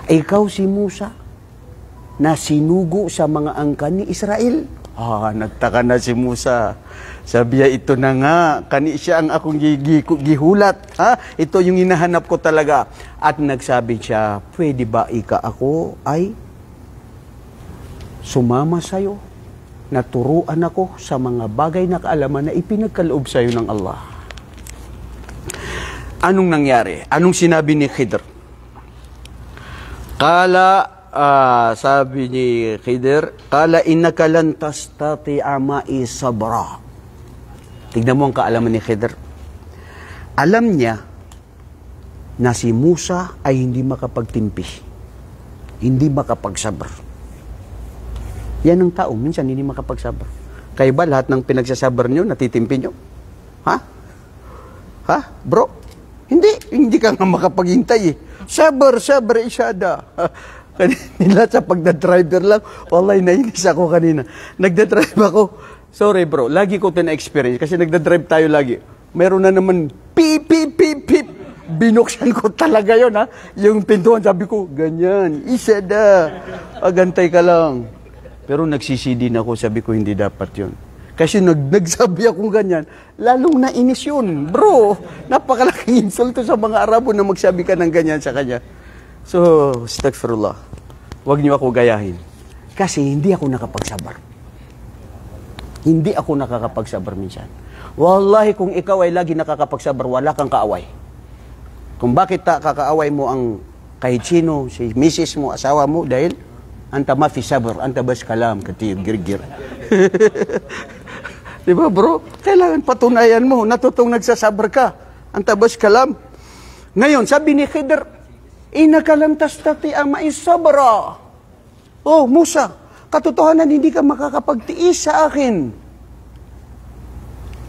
[SPEAKER 1] Ikaw si Musa na sinugo sa mga angkan ni Israel. Nagtaka na si Musa. Sabi niya, ito na nga, kani siya ang akong gihulat. Ito yung hinahanap ko talaga. At nagsabi siya, pwede ba ako ay sumama sa'yo? Naturuan ako sa mga bagay na kaalaman na ipinagkaloob sa'yo ng Allah. Anong nangyari? Anong sinabi ni Khidr? Sabi ni Khidr, qala innaka lan tastati'a ma'i sabra. Tignan mo ang kaalaman ni Khidr. Alam niya na si Musa ay hindi makapagtimpi, hindi makapagsabar. Yan ang tao, minsan hindi makapagsabar. Kaya ba lahat ng pinagsasabar nyo, natitimpi nyo? Ha? Bro? Hindi ka nga makapaghintay eh. Sabar, isyada. Kanina sa pagdadriver lang, wallahi nainis ako kanina. Nagdadrive ako. Sorry bro, lagi ko ito na-experience kasi nagdadrive tayo lagi. Meron na naman, pip, Binuksan ko talaga yon ha. Yung pintuan, sabi ko, ganyan, isa da. Agantay ka lang. Pero nagsisi din ako, sabi ko, hindi dapat yon. Kasi nagsabi akong ganyan, lalong nainis yun. Bro, napakalaking insulto sa mga Arabo na magsabi ka ng ganyan sa kanya. So, astaghfirullah. Huwag niyo ako gayahin. Kasi hindi ako nakapagsabar. Hindi ako nakakapagsabar minsan. Wallahi, kung ikaw ay lagi nakakapagsabar, wala kang kaaway. Kung bakit kakaaway mo ang kahit sino, si misis mo, asawa mo, dahil anta ma fi sabr, anta bas kalam, katib, girgir. Diba bro? Kailangan patunayan mo, natutong nagsasabar ka. Anta bas kalam. Ngayon, sabi ni Khidir, innaka lam tastati'a ma'i sabra. Oh, Musa, katotohanan hindi ka makakapagtiis sa akin.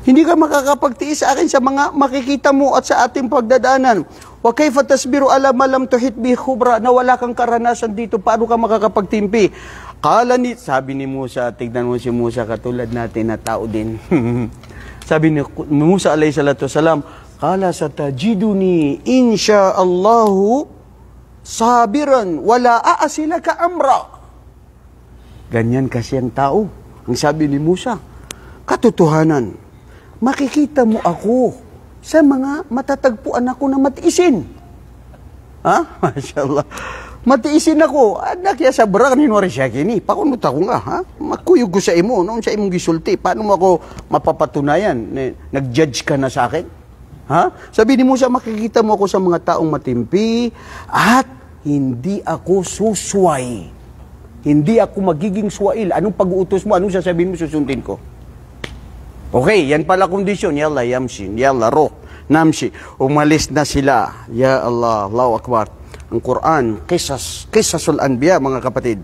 [SPEAKER 1] Hindi ka makakapagtiis sa akin sa mga makikita mo at sa ating pagdadaanan. Wa kayfa tasbiru ala ma lam tuhit bi khubra, na wala kang karanasan dito, paano ka makakapagtimpi? Sabi ni Musa, tignan mo si Musa, katulad natin na tao din. Sabi ni Musa alayhi salatu wasalam, qala satajiduni insyaallahu sabiran wala aasilaka amra. Ganyan kasi ang tao. Ang sabi ni Musa, katotohanan, makikita mo ako sa mga matatagpuan ako na matiisin. Ha? Mashallah. Matiisin ako. Anak ya sa berak ni Nori Syakini. Pakunot ako nga. Ha? Makuyog ko sa imo. Noon sa imong gisulti. Paano mo ako mapapatunayan? Nag-judge ka na sa akin? Ha? Sabi ni Musa, makikita mo ako sa mga taong matimpi at hindi ako susway. Hindi ako magiging swail. Anong pag-uutos mo? Anong sasabihin mo? Susundin ko. Okay, yan pala kondisyon. Yalla, yamshin. Yalla, roh. Namshi. Umalis na sila. Ya Allah, Allahu Akbar. Ang Quran, Qisasul Anbiya, mga kapatid.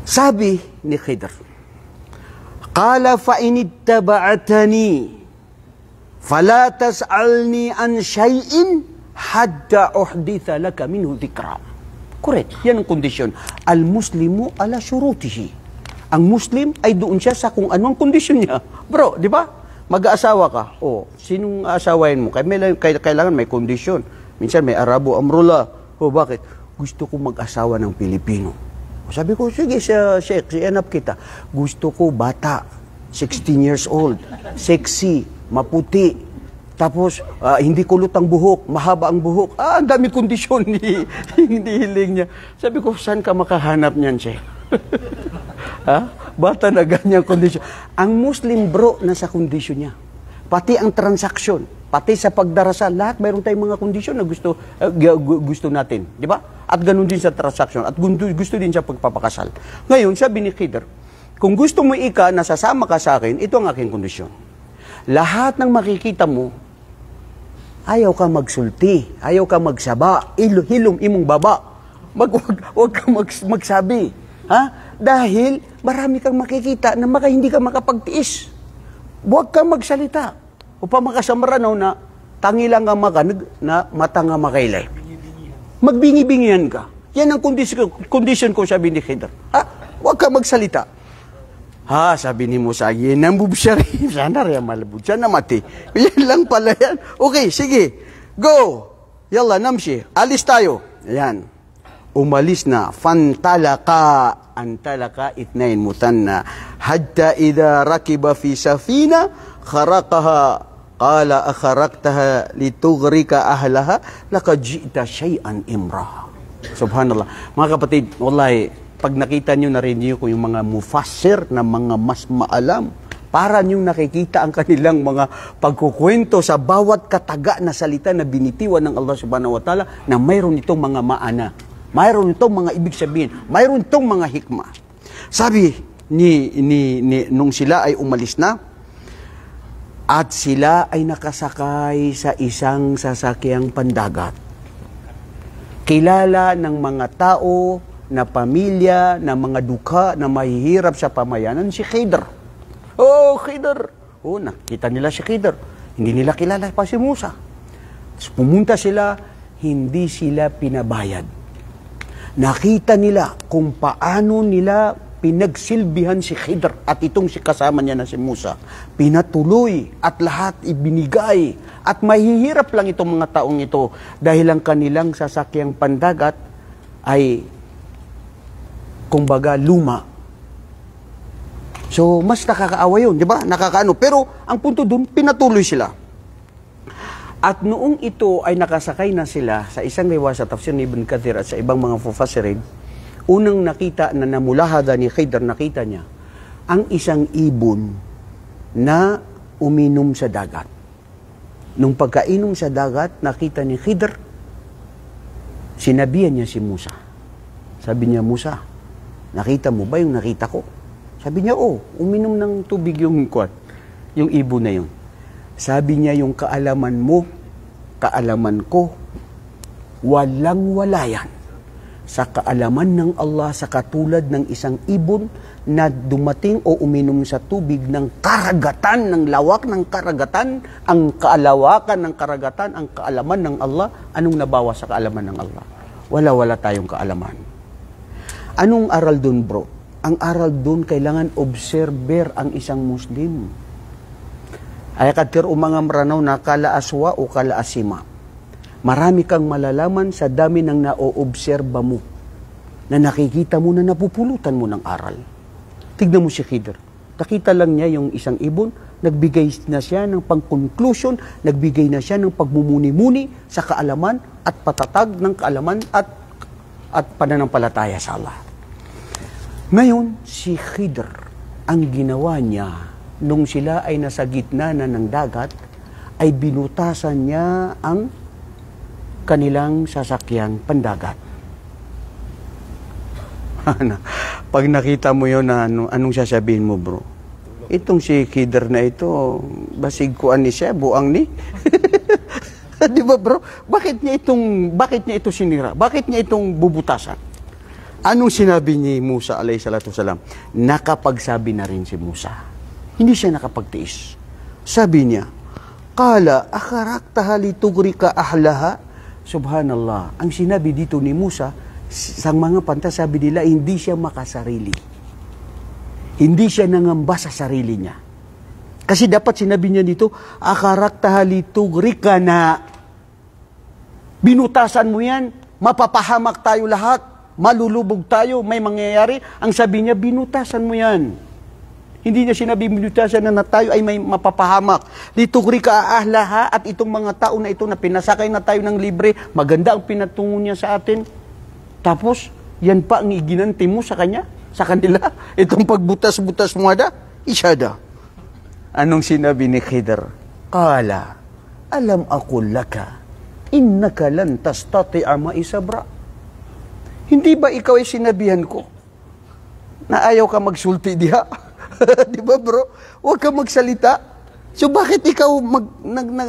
[SPEAKER 1] Sabi ni Khidir, qala fa inittaba'atani fala tas'alni an shay'in hatta uhditha laka minhu dhikra. Correct. Yan ang kondisyon. Al-Muslimu ala syurutihi. Ang Muslim ay doon siya sa kung ano ang kondisyon niya. Bro, di ba? Mag-aasawa ka. O, sinong aasawain mo? Kailangan may kondisyon. Minsan may Arabo, Amrullah. O, bakit? Gusto ko mag-asawa ng Pilipino. O, sabi ko, sige, Sheikh, siyanap kita. Gusto ko bata, 16 years old, sexy, maputi. Tapos, hindi kulot ang buhok, mahaba ang buhok. Ang dami kondisyon hindi hiling niya. Sabi ko, saan ka makahanap niyan, Sheikh? Ha? Bata na ganyang kondisyon. Ang Muslim, bro, nasa kondisyon niya. Pati ang transaksyon, pati sa pagdarasal, lahat mayroon tayong mga kondisyon na gusto natin. Di ba? At ganun din sa transaksyon. At gusto din sa pagpapakasal. Ngayon, sabi ni Khidir, kung gusto mo nasasama ka sa akin, ito ang aking kondisyon. Lahat ng makikita mo, ayaw ka magsulti, ayaw ka magsaba, hilom imong baba. Huwag ka magsabi. Ha? Dahil marami kang makikita na hindi ka makapagtiis. Huwag kang magsalita. Upang makasamranaw na tangi lang nga na mata nga makailay. Magbingi-bingihan ka. Yan ang condition ko, sabi ni Khidir. Ha? Huwag kang magsalita. Ha, sabi ni Musa, yan ang bubsyari. Sana rin malabud. Sana mati. Yan lang pala yan. Okay, sige. Go. Yalla, namshi. Alis tayo. Ayan. Umalis na. Fantalaka. Antalaka itnain mutanna. Hatta idha rakiba fi safina. Kharakaha. Qala akharaktaha litughrika ahlaha. Laka ji'ta syai'an imra. Subhanallah. Mga kapatid, wallahi, pag nakita nyo na rin nyo yung mga mufassir na mga mas maalam, para nyo nakikita ang kanilang mga pagkukwento sa bawat kataga na salita na binitiwan ng Allah subhanahu wa ta'ala na mayroon itong mga maana, mayroon itong mga ibig sabihin, mayroon itong mga hikmah. Sabi nung sila ay umalis na, at sila ay nakasakay sa isang sasakyang pandagat. Kilala ng mga tao, na pamilya, na mga dukha, na mahihirap sa pamayanan, si Khidir. Oh, Khidir! Oh, nakita nila si Khidir. Hindi nila kilala pa si Musa. Tapos pumunta sila, hindi sila pinabayad. Nakita nila kung paano nila pinagsilbihan si Khidir at itong si kasama niya na si Musa. Pinatuloy at lahat ibinigay At mahihirap lang itong mga taong ito dahil ang kanilang sasakyang pandagat ay kumbaga luma. So, mas nakakaawa yun, di ba? Nakakaano. Pero, ang punto dun, pinatuloy sila. At noong ito ay nakasakay na sila sa isang riwaya sa Tafsir ni Ibn Kathir at sa ibang mga mufassirin, unang nakita na namulahada ni Khidr, nakita niya, ang isang ibon na uminom sa dagat. Nung pagkainom sa dagat, nakita ni Khidr, sinabihan niya si Musa. Sabi niya, Musa, nakita mo ba yung nakita ko? Sabi niya, uminom ng tubig yung ibon na yun. Sabi niya, yung kaalaman mo, kaalaman ko, walang-wala yan sa kaalaman ng Allah sa katulad ng isang ibon na dumating o uminom sa tubig ng karagatan, ng lawak ng karagatan, ang kaalawakan ng karagatan, ang kaalaman ng Allah. Anong nabawa sa kaalaman ng Allah? Wala tayong kaalaman. Anong aral dun, bro? Ang aral dun, kailangan observer ang isang Muslim. Ay katir umanga maranaw na kala aswa o kala asima. Marami kang malalaman sa dami ng na-oobserba mo, na nakikita mo na napupulutan mo ng aral. Tignan mo si Khidr. Nakita lang niya yung isang ibon, nagbigay na siya ng pang-conclusion, nagbigay na siya ng pagmumuni-muni sa kaalaman at patatag ng kaalaman at pananampalataya sa Allah. Ngayon, si Khidr, ang ginawa niya, nung sila ay nasa gitna na ng dagat, ay binutasan niya ang kanilang sasakyang pandagat. Pag nakita mo yun, anong sasabihin mo, bro? Itong si Khidr na ito, basig ko ani siya, buang ni. Di ba, bro? Bakit niya ito sinira? Bakit niya itong bubutasan? Anong sinabi ni Musa alayhi salatu wasalam? Nakapagsabi na rin si Musa. Hindi siya nakapagtiis. Sabi niya, Qala akharaktaha litugrika ahlaha. Subhanallah. Ang sinabi dito ni Musa, sa mga panta sabi nila, hindi siya makasarili. Hindi siya nangamba sa sarili niya. Kasi dapat sinabi niya dito, akharaktaha litugrika na. Binutasan mo yan, mapapahamak tayo lahat, malulubog tayo, may mangyayari. Ang sabi niya, binutasan mo yan. Hindi niya sinabi binutasan na tayo ay may mapapahamak. Litugrika ahlaha, at itong mga tao na ito na pinasakay na tayo ng libre, maganda ang pinatungo niya sa atin. Tapos, yan pa ang iginanti mo sa kanya, sa kanila. Itong pagbutas-butas mo ada, isyada. Anong sinabi ni Khidr? Qala, alam ako laka, innaka lan tastati'a ma'i sabra. Hindi ba ikaw ay sinabihan ko na ayaw ka magsulti diha? Di ba, bro? Huwag ka magsalita. So bakit ikaw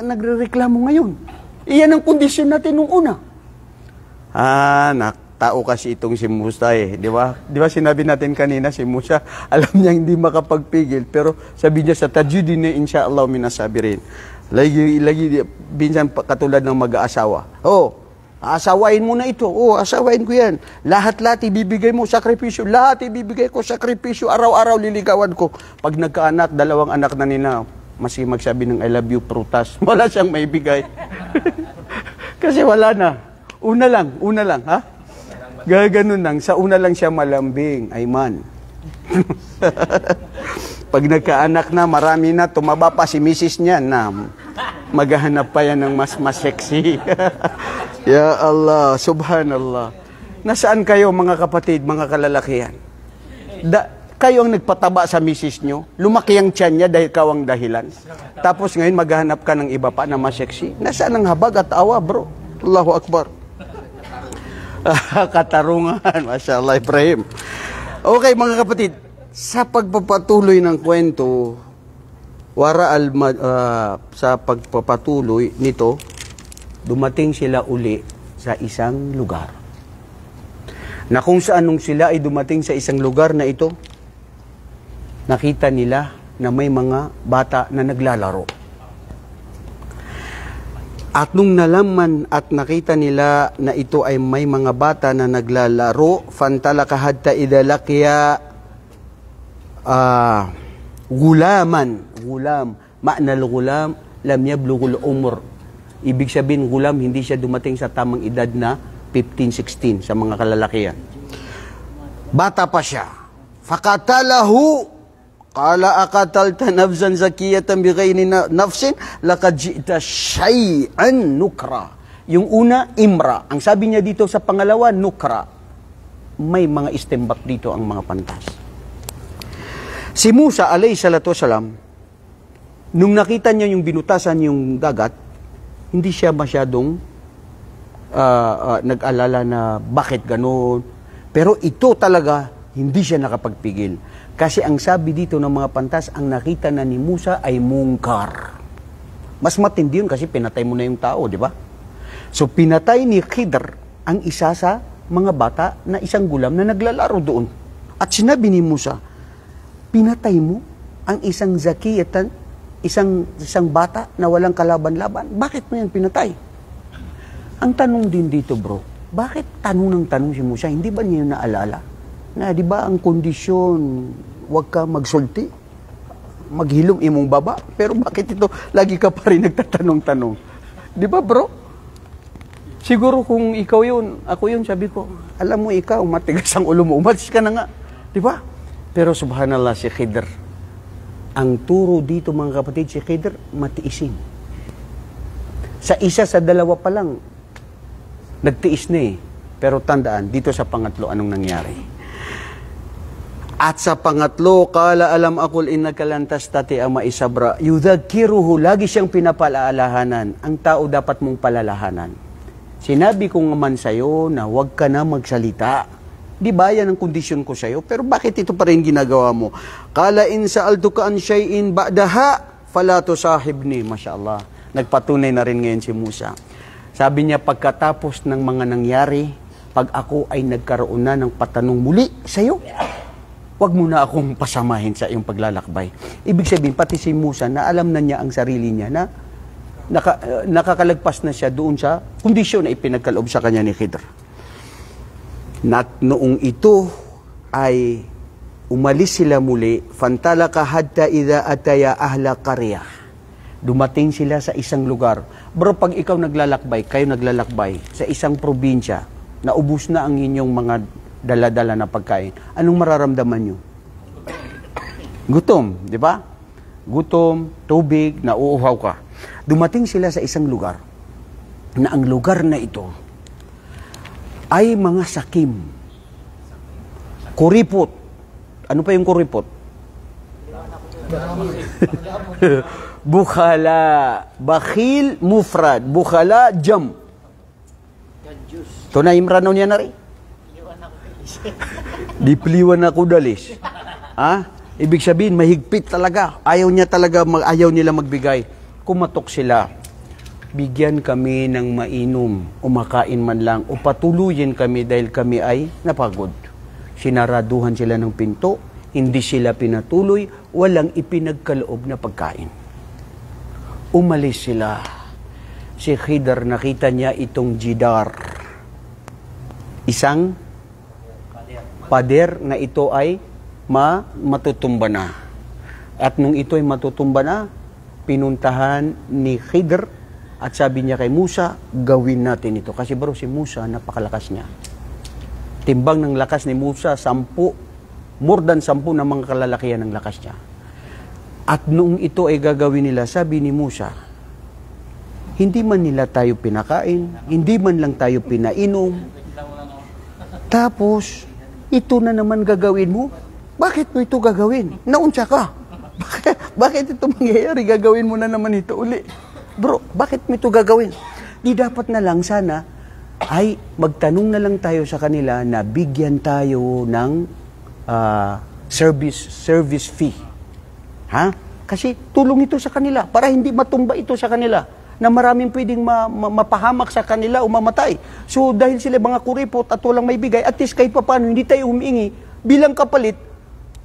[SPEAKER 1] nagrereklamo ngayon? Iyan ang kondisyon natin nung una. Tao kasi itong si Musa eh. Di ba? Di ba sinabi natin kanina si Musa, alam niya hindi makapagpigil. Pero sabi niya sa tajudin na insyaallah minasabirin. Lagi, binsan katulad ng mag-aasawa. Asawain mo na ito. Asawain ko yan. Lahat-lahat ibibigay mo sakripisyo. Lahat ibibigay ko sakripisyo. Araw-araw liligawan ko. Pag nagkaanak, 2 anak na nila, maski magsabi ng I love you, prutas. Wala siyang maibigay. Kasi wala na. Una lang, ha? Gaganon lang. Sa una lang siya malambing. Ayman. Pag nagkaanak na, marami na, tumaba pa si misis niya na maghahanap pa yan ng mas sexy. Ya Allah, subhanallah. Nasaan kayo mga kapatid, mga kalalakihan? Kayo ang nagpataba sa misis nyo, lumaki ang tiyan niya dahil ikaw ang dahilan. Tapos ngayon maghahanap ka ng iba pa na mas sexy. Nasaan ang habag at awa, bro? Allahu Akbar. Katarungan, mashallah, Ibrahim. Okay, mga kapatid, sa pagpapatuloy ng kwento, sa pagpapatuloy nito, dumating sila uli sa isang lugar. Na kung saan nung sila ay dumating sa isang lugar na ito, nakita nila na may mga bata na naglalaro. At nung nalaman at nakita nila na ito ay may mga bata na naglalaro, fantalaka hatta idha laqiya gulam, ma'nal gulam, lam yablughul umur. Ibig sabihin, gulam, hindi siya dumating sa tamang edad na 15, 16 sa mga kalalakihan. Bata pa siya. Fakatalahu, qala akatalta nafsan zakiyatan bighayri nafsin, laqad ji'ta shay'an nukra. Yung una, imra. Ang sabi niya dito sa pangalawa, nukra. May mga istembak dito ang mga pantas. Si Musa, alayhi salatu wasalam, nung nakita niya yung binutasan yung dagat, hindi siya masyadong nag-alala na bakit gano'n. Pero ito talaga, hindi siya nakapagpigil. Kasi ang sabi dito ng mga pantas, ang nakita na ni Musa ay mungkar. Mas matindi yun kasi pinatay mo na yung tao, di ba? So pinatay ni Khidr ang isa sa mga bata na isang gulam na naglalaro doon. At sinabi ni Musa, pinatay mo ang isang zakiyatan, isang bata na walang kalaban-laban. Bakit mo yan pinatay? Ang tanong din dito, bro, bakit tanong ng tanong si Musa? Hindi ba niya naalala? Na di ba ang kondisyon, wag ka magsulti, maghilom imong baba, pero bakit ito lagi ka pa rin nagtatanong-tanong? Di ba, bro? Siguro kung ikaw yun, ako yun, sabi ko, alam mo ikaw, matigas ang ulo mo, umalis ka na nga. Di ba? Pero subhanallah, si Khidr, ang turo dito mga kapatid, si Khidr, matiisin. Sa isa sa dalawa pa lang, nagtiis na eh. Pero tandaan, dito sa pangatlo, anong nangyari? At sa pangatlo, kala alam akul innaka lan tastati ama isabra. Yudhakiruhu, lagi siyang pinapalaalahanan. Ang tao dapat mong palalahanan. Sinabi ko naman sa'yo na huwag ka na magsalita. Di ba yan ang kondisyon ko sa'yo? Pero bakit ito pa rin ginagawa mo? Kala in sa'altuka an syai'in ba'daha, fala tusahibni. Masya Allah. Nagpatunay na rin ngayon si Musa. Sabi niya, pagkatapos ng mga nangyari, pag ako ay nagkaroon na ng patanong muli sa'yo, huwag mo na akong pasamahin sa iyong paglalakbay. Ibig sabihin, pati si Musa, na alam na niya ang sarili niya na nakakalagpas na siya doon sa kondisyon na ipinagkaloob sa kanya ni Khidr. At noong ito ay umalis sila muli, fantalaka hatta idha ataya ahla qaryah. Dumating sila sa isang lugar. Bro, pag ikaw naglalakbay, kayo naglalakbay sa isang probinsya, naubos na ang inyong mga dala-dala na pagkain, anong mararamdaman nyo? Gutom, di ba? Gutom, tubig, nauuhaw ka. Dumating sila sa isang lugar na ang lugar na ito ay mga sakim. Kuripot. Ano pa yung kuripot? Bukhala. Bakhil, mufrad. Bukhala, jam. Ito na imranaw niya na rin. Dipliwan ako dalis. Ha? Ibig sabihin, mahigpit talaga. Ayaw nila magbigay. Kumatok sila, bigyan kami ng mainom, umakain man lang, o patuluyin kami dahil kami ay napagod. Sinaraduhan sila ng pinto, hindi sila pinatuloy, walang ipinagkaloob na pagkain. Umalis sila. Si Khidr, nakita niya itong jidar. Isang pader na ito ay matutumba na. At nung ito ay matutumba na, pinuntahan ni Khidr at sabi niya kay Musa, gawin natin ito. Kasi bro, si Musa, napakalakas niya. Timbang ng lakas ni Musa, 10, more than 10 na mga kalalakihan ng lakas niya. At noong ito ay gagawin nila, sabi ni Musa, hindi man nila tayo pinakain, hindi man lang tayo pinainom. Tapos, ito na naman gagawin mo? Bakit mo ito gagawin? Naunsa ka? Bakit ito mangyayari? Gagawin mo na naman ito uli. Bro, bakit mo ito gagawin? Di dapat na lang sana ay magtanong na lang tayo sa kanila na bigyan tayo ng service fee. Ha? Kasi tulong ito sa kanila para hindi matumba ito sa kanila na maraming pwedeng mapahamak sa kanila o mamatay. So dahil sila mga kuripot at walang may bigay, at least kahit pa paano hindi tayo humiingi bilang kapalit,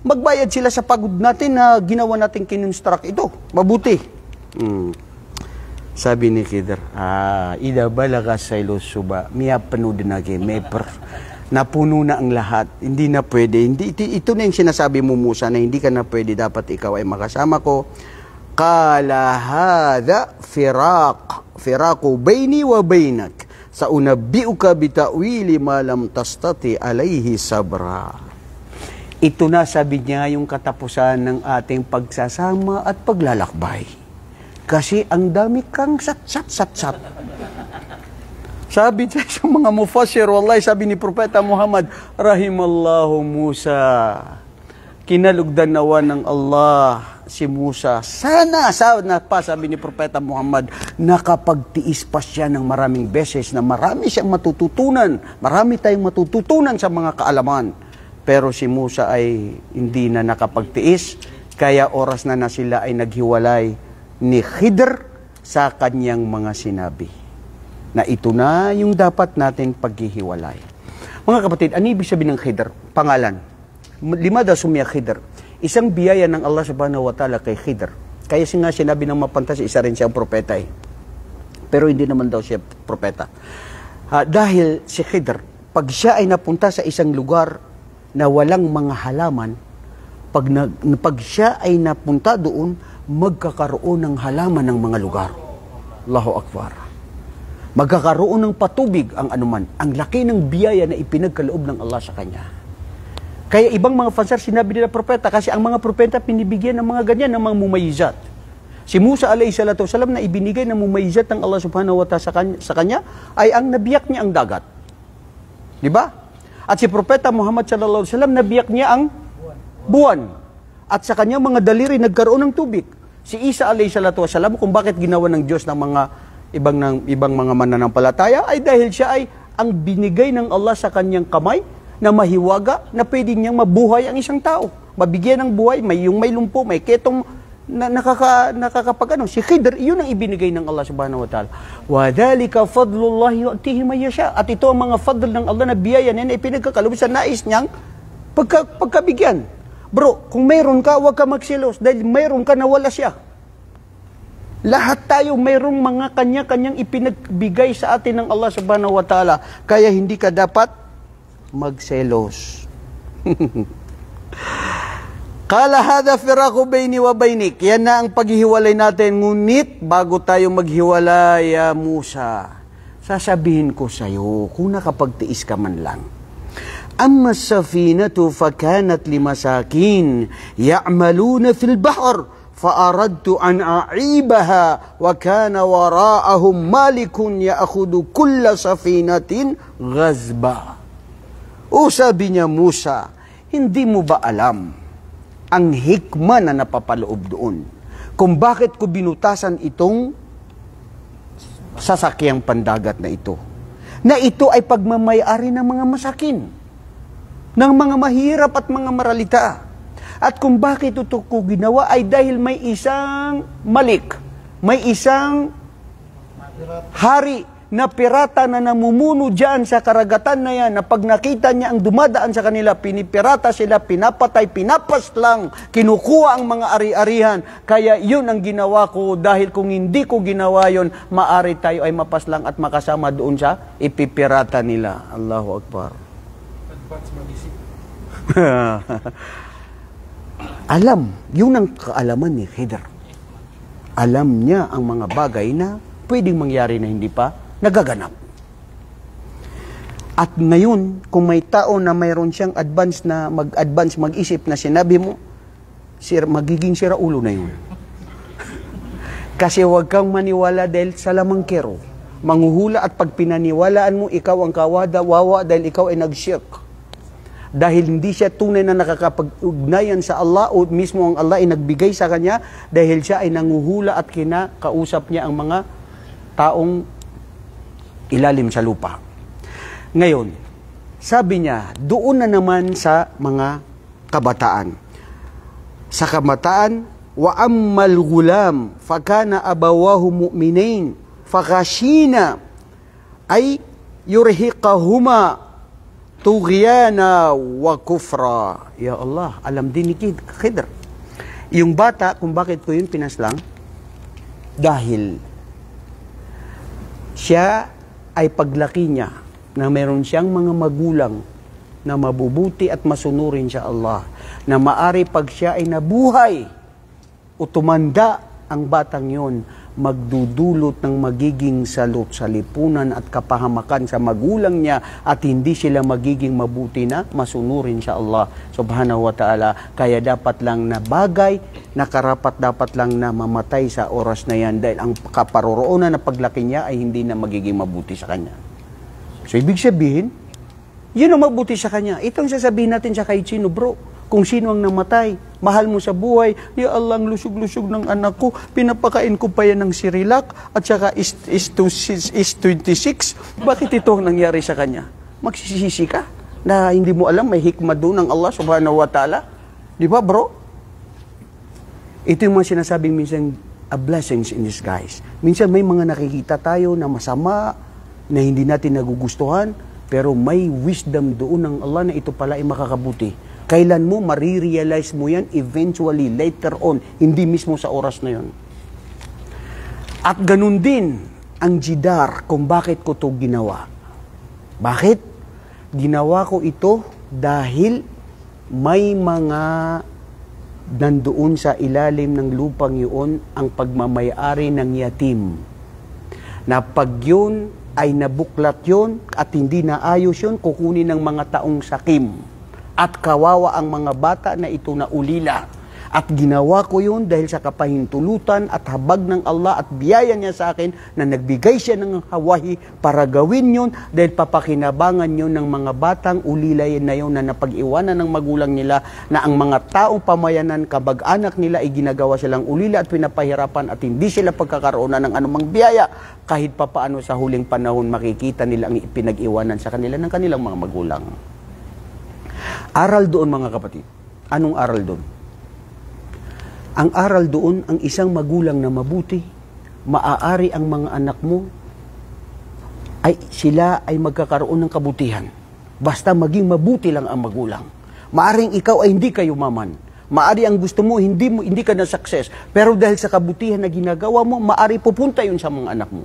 [SPEAKER 1] magbayad sila sa pagod natin na ginawa natin kinonstruct ito. Mabuti. Sabi ni Khidr, ida balaga sa ilusuba, miya panood na napuno na ang lahat. Hindi na pwede. Ito na yung sinasabi mo, Musa, na hindi ka na pwede. Dapat ikaw ay makasama ko. Qala hadha firaqu baini wa bainak. Saunabbi'uka bita'wili ma lam tastati alayhi sabra. Ito na, sabi niya, yung katapusan ng ating pagsasama at paglalakbay. Kasi ang dami kang sat-sat-sat-sat. Sabi niya sa mga mufassir, wallahi, sabi ni Propeta Muhammad, rahimallahu Musa. Kinalugdan nawa ng Allah si Musa. Sana pa, sabi ni Propeta Muhammad, nakapagtiis pa siya ng maraming beses na marami siyang matututunan. Marami tayong matututunan sa mga kaalaman. Pero si Musa ay hindi na nakapagtiis, kaya oras na sila ay naghiwalay ni Khidr sa kanyang mga sinabi. Na ito na yung dapat nating paghihiwalay. Mga kapatid, ano ibig sabihin ng Khidr? Pangalan. Limada sumya Khidr. Isang biyaya ng Allah subhanahu wa ta'ala kay Khidr. Kaya nga sinabi ng mapantas, isa rin siyang propeta eh. Pero hindi naman daw siya propeta. Dahil si Khidr, pag siya ay napunta sa isang lugar na walang mga halaman, pag siya ay napunta doon, magkakaroon ng halaman ng mga lugar. Allahu Akbar. Magkakaroon ng patubig ang anuman. Ang laki ng biyaya na ipinagkaloob ng Allah sa kanya. Kaya ibang mga fansar, sinabi nila propeta, kasi ang mga propeta pinibigyan ng mga ganyan, ng mga mumayizat. Si Musa alayhi salatu wasalam na ibinigay ng mumayizat ng Allah subhanahu wa ta'ala sa kanya, ay ang nabiyak niya ang dagat. Di ba? At si Propeta Muhammad sallallahu alaihi wasallam, nabiyak niya ang buwan. At sa kanyang mga daliri, nagkaroon ng tubig. Si Isa alayhi salatu wasalam, kung bakit ginawa ng Diyos ng mga ibang mga mananampalataya, ay dahil siya ay ang binigay ng Allah sa kanyang kamay, na mahiwaga, na pwede niyang mabuhay ang isang tao. Mabigyan ng buhay, may lumpo, may ketong nakakapagano. Si Khidr, yun ang ibinigay ng Allah subhanahu wa ta'ala. Wa dhalika fadlullahi yu'tihi man yasha. At ito ang mga fadl ng Allah na biyaya na ipinagkakalob sa nais niyang pagkabigyan. Bro, kung mayroon ka, huwag ka magsilos dahil mayroon ka na wala siya. Lahat tayo mayroong mga kanya-kanyang ipinagbigay sa atin ng Allah subhanahu wa ta'ala. Kaya hindi ka dapat magselos. Qala hadha firaqu baini wa bainik. Yan na ang paghihiwalay natin. Ngunit bago tayo maghiwalay, ya Musa, sasabihin ko sa iyo kung nakapagtiis ka man lang. Amma safinatu fakanat limasakin ya'maluna fil bahr faaradtu an a'ibaha wa kana wara'ahum malikun ya'khudhu kulla safinatin ghazba. O sabi niya, Musa, hindi mo ba alam ang hikma na napapaloob doon? Kung bakit ko binutasan itong sasakyang pandagat na ito? Na ito ay pagmamayari ng mga masakin, ng mga mahirap at mga maralita. At kung bakit ito ko ginawa ay dahil may isang malik, may isang hari na pirata na namumuno dyan sa karagatan na yan, na pag nakita niya ang dumadaan sa kanila, pinipirata sila, pinapatay, pinapaslang, kinukuha ang mga ari-arihan. Kaya yun ang ginawa ko, dahil kung hindi ko ginawa yun, maari tayo ay mapaslang at makasama doon sa ipipirata nila. Allahu Akbar.
[SPEAKER 2] Advance mag-isip.
[SPEAKER 1] Alam, yun ang kaalaman ni Khidr. Alam niya ang mga bagay na pwedeng mangyari na hindi pa nagaganap. At ngayon, kung may tao na mayroon siyang mag-advance, mag-isip na sinabi mo, magiging sira ulo na yun. Kasi huwag kang maniwala dahil sa lamangkero. Manghuhula at pag pinaniwalaan mo, ikaw ang wawa dahil ikaw ay nag-shirk. Dahil hindi siya tunay na nakakapag-ugnayan sa Allah o mismo ang Allah ay nagbigay sa kanya dahil siya ay nanguhula at kinakausap niya ang mga taong ilalim sa lupa. Ngayon, sabi niya, doon na naman sa mga kabataan. Sa kabataan, wa ammal gulam fakana abawahu mu'minain fakashina ay yurhiqahuma tughyana wa kufra. Ya Allah, alam din ni Khidr. Yung bata, kung bakit ko yun pinaslang, dahil siya ay paglaki niya na meron siyang mga magulang na mabubuti at masunurin sa Allah, na maari pag siya ay nabuhay o tumanda ang batang yon magdudulot ng magiging salot sa lipunan at kapahamakan sa magulang niya at hindi sila magiging mabuti na masunurin sa Allah subhanahu wa ta'ala. Kaya dapat lang na bagay na karapat dapat lang na mamatay sa oras na yan dahil ang kaparoroonan na paglaki niya ay hindi na magiging mabuti sa kanya. So ibig sabihin, yun ang mabuti sa kanya. Itong sasabihin natin sa kahit sino, bro. Kung sino ang namatay, mahal mo sa buhay, ya Allah, ang lusog-lusog ng anak ko, pinapakain ko pa yan ng Sirilak, at saka is 26. Bakit ito ang nangyari sa kanya? Magsisisi ka na hindi mo alam, may hikmah doon ng Allah subhanahu wa ta'ala. Di ba, bro? Ito yung mga sinasabing minsan, a blessings in disguise. Minsan may mga nakikita tayo na masama, na hindi natin nagugustuhan, pero may wisdom doon ng Allah na ito pala ay makakabuti. Kailan mo marirealize mo yan? Eventually, later on, hindi mismo sa oras na yon. At ganun din ang jidar kung bakit ko ito ginawa. Bakit? Ginawa ko ito dahil may mga nandoon sa ilalim ng lupang yun ang pagmamayari ng yatim. Na pag yun ay nabuklat yun at hindi naayos yun, kukunin ng mga taong sakim. At kawawa ang mga bata na ito na ulila. At ginawa ko yun dahil sa kapahintulutan at habag ng Allah at biyaya niya sa akin na nagbigay siya ng hawahi para gawin yun dahil papakinabangan yun ng mga batang ulilay na yun na napag-iwanan ng magulang nila na ang mga taong pamayanan kabag-anak nila ay ginagawa silang ulila at pinapahirapan at hindi sila pagkakaroon ng anumang biyaya kahit papaano sa huling panahon makikita nila ang pinag-iwanan sa kanila ng kanilang mga magulang. Aral doon mga kapatid. Anong aral doon? Ang aral doon, ang isang magulang na mabuti, maaari ang mga anak mo, ay sila ay magkakaroon ng kabutihan. Basta maging mabuti lang ang magulang. Maaring ikaw ay hindi kayo maman. Maari ang gusto mo, hindi ka na success. Pero dahil sa kabutihan na ginagawa mo, maari pupunta yun sa mga anak mo.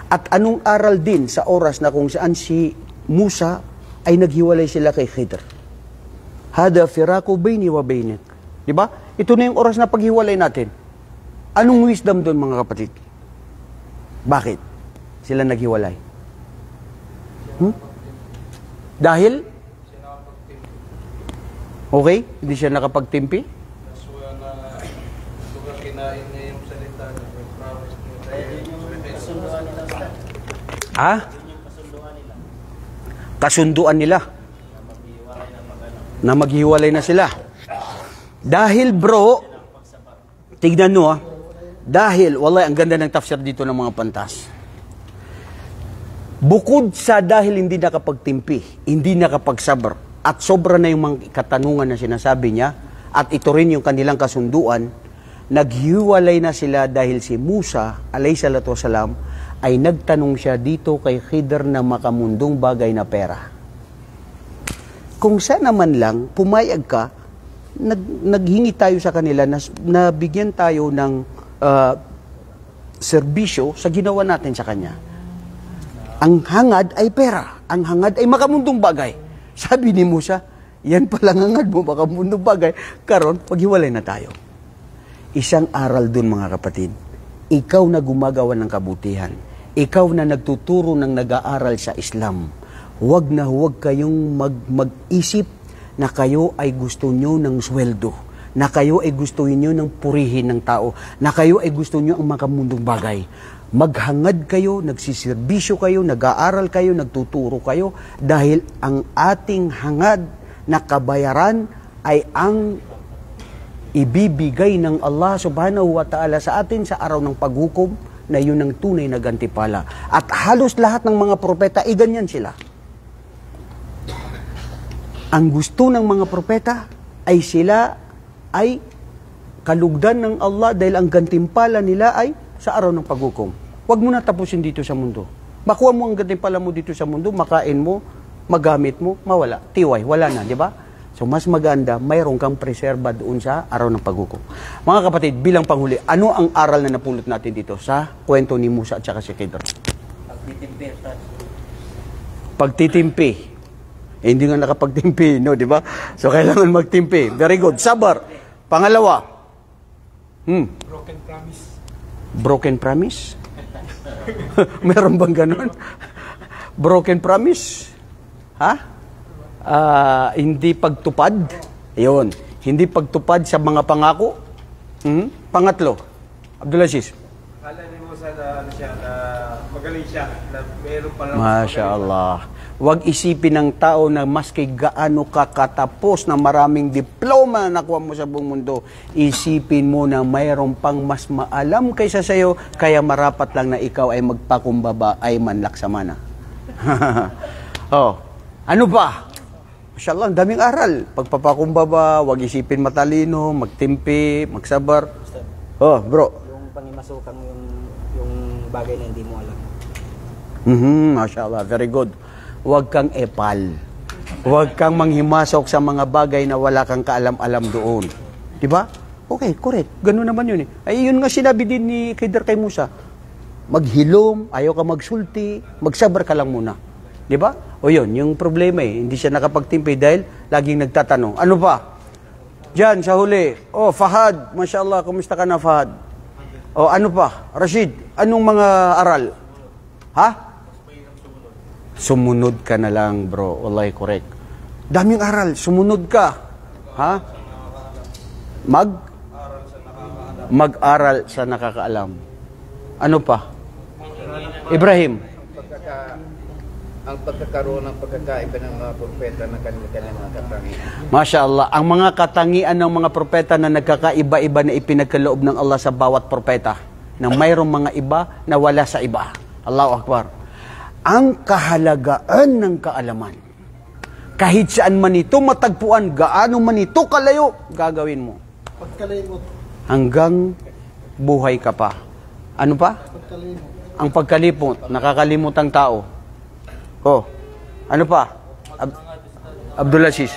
[SPEAKER 1] At anong aral din sa oras na kung saan si Musa ay naghiwalay sila kay Khidr. Hada firaku bayni wa baynik. Diba? Ito na yung oras na paghiwalay natin. Anong wisdom doon mga kapatid? Bakit sila naghiwalay? Dahil? Okay? Hindi siya nakapagtimpi? Ha? Kasunduan nila na maghiwalay na sila. Dahil bro, tignan nyo dahil, wallahi, ang ganda ng tafsir dito ng mga pantas. Bukod sa dahil hindi nakapagtimpi, hindi nakapagsabar, at sobra na yung mga katanungan na sinasabi niya, at ito rin yung kanilang kasunduan, naghiwalay na sila dahil si Musa, alayhi salatu wasalam, ay nagtanong siya dito kay Khidr na makamundong bagay na pera. Kung sana man lang, pumayag ka, naghingi tayo sa kanila na bigyan tayo ng serbisyo sa ginawa natin sa kanya. Ang hangad ay pera. Ang hangad ay makamundong bagay. Sabi ni Musa, yan palang hangad mo, makamundong bagay. Karon, paghiwalay na tayo. Isang aral dun mga kapatid. Ikaw na gumagawa ng kabutihan. Ikaw na nagtuturo ng nag-aaral sa Islam. Huwag na huwag kayong mag-isip na kayo ay gusto nyo ng sweldo. Na kayo ay gusto nyo ng purihin ng tao. Na kayo ay gusto nyo ang makamundong bagay. Maghangad kayo, nagsiservisyo kayo, nag-aaral kayo, nagtuturo kayo. Dahil ang ating hangad na kabayaran ay ang ibibigay ng Allah subhanahu wa ta'ala sa atin sa araw ng paghukom na yun ang tunay na gantipala. At halos lahat ng mga propeta, ganyan sila. Ang gusto ng mga propeta ay sila ay kalugdan ng Allah dahil ang gantimpala nila ay sa araw ng paghukom. Huwag mo na tapusin dito sa mundo. Makuha mo ang gantimpala mo dito sa mundo, makain mo, magamit mo, mawala. Tiway, wala na, di ba? So mas maganda, mayroon kang preserba doon sa araw ng paghukom. Mga kapatid, bilang panghuli, ano ang aral na napulot natin dito sa kwento ni Musa at saka si Khidr? Pagtitimpi. Hindi nga nakapagtimpi, no, di ba? So kailangan magtimpi. Very good. Sabar. Pangalawa,
[SPEAKER 2] Broken promise.
[SPEAKER 1] Broken promise? Meron bang ganun? Broken promise? Ha? Hindi pagtupad? Yun. Hindi pagtupad sa mga pangako? Pangatlo, Abdulaziz.
[SPEAKER 2] Akala ni Musa na, na magaling siya, na meron pa lang.
[SPEAKER 1] Masya Allah. Huwag isipin ng tao na maski gaano ka katapos na maraming diploma na nakuha mo sa buong mundo, isipin mo na mayroon pang mas maalam kaysa sayo, kaya marapat lang na ikaw ay magpakumbaba ay manlaksamana. Oh, ano ba? Masya Allah, ang daming aral. Pagpapakumbaba, huwag isipin matalino, magtimpi, magsabar. Oh, bro.
[SPEAKER 3] Yung pangimasukan mo yung bagay na hindi mo alam.
[SPEAKER 1] Masya Allah, very good. Huwag kang epal. Huwag kang manghimasok sa mga bagay na wala kang kaalam-alam doon. Diba? Okay, correct. Ganun naman yun eh. Ay, yun nga sinabi din ni Khidir kay Musa. Maghilom, ayaw ka magsulti, magsabar ka lang muna. Diba? O yun, yung problema eh. Hindi siya nakapagtimpi dahil laging nagtatanong. Ano pa? Diyan, sa huli. Oh, Fahad. Masya Allah, kumusta ka na, Fahad? O, ano pa? Rashid, anong mga aral? Ha? Sumunod ka na lang, bro. Wallahi, correct. Daming aral. Sumunod ka. Ha? Mag-aral sa nakakaalam. Ano pa? Ibrahim.
[SPEAKER 4] Ang pagkakaroon ng pagkakaiba ng mga propeta ng kanilang mga katangian.
[SPEAKER 1] Masya Allah. Ang mga katangian ng mga propeta na nagkakaiba-iba na ipinagkaloob ng Allah sa bawat propeta. Na mayroong mga iba na wala sa iba. Allahu Akbar. Ang kahalagaan ng kaalaman. Kahit saan man ito matagpuan, gaano man ito kalayo, gagawin mo.
[SPEAKER 3] Pagkalimot.
[SPEAKER 1] Hanggang buhay ka pa. Ano pa?
[SPEAKER 3] Pagkalimot.
[SPEAKER 1] Ang pagkalimot, nakakalimot ang tao. Oh, ano pa? Abdulaziz.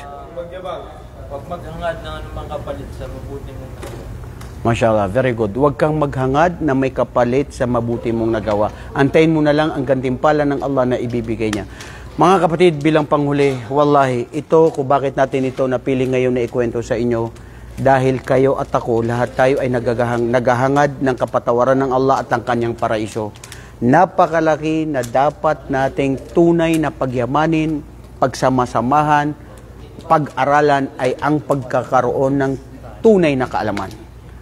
[SPEAKER 3] Huwag maghangad ng anumang kapalit sa mabuti mong nagawa.
[SPEAKER 1] Masya Allah, very good. Huwag kang maghangad na may kapalit sa mabuti mong nagawa. Antayin mo na lang ang gantimpala ng Allah na ibibigay niya. Mga kapatid, bilang panghuli, wallahi, ito kung bakit natin ito napili ngayon na ikwento sa inyo, dahil kayo at ako, lahat tayo ay naghahangad ng kapatawaran ng Allah at ng kanyang paraiso. Napakalaki na dapat nating tunay na pagyamanin, pagsamasamahan, pag-aralan ay ang pagkakaroon ng tunay na kaalaman.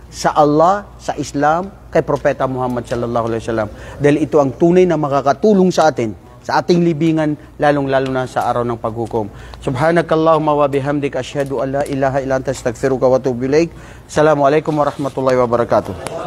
[SPEAKER 1] Sa Allah, sa Islam, kay Propeta Muhammad sallallahu alaihi wasallam. Dahil ito ang tunay na makakatulong sa atin, sa ating libingan, lalong-lalo na sa araw ng paghukom. Subhanakallahumma wa bihamdika asyhadu an la ilaha illa anta astaghfiruka wa atubu ilaik. Assalamualaikum warahmatullahi wabarakatuh.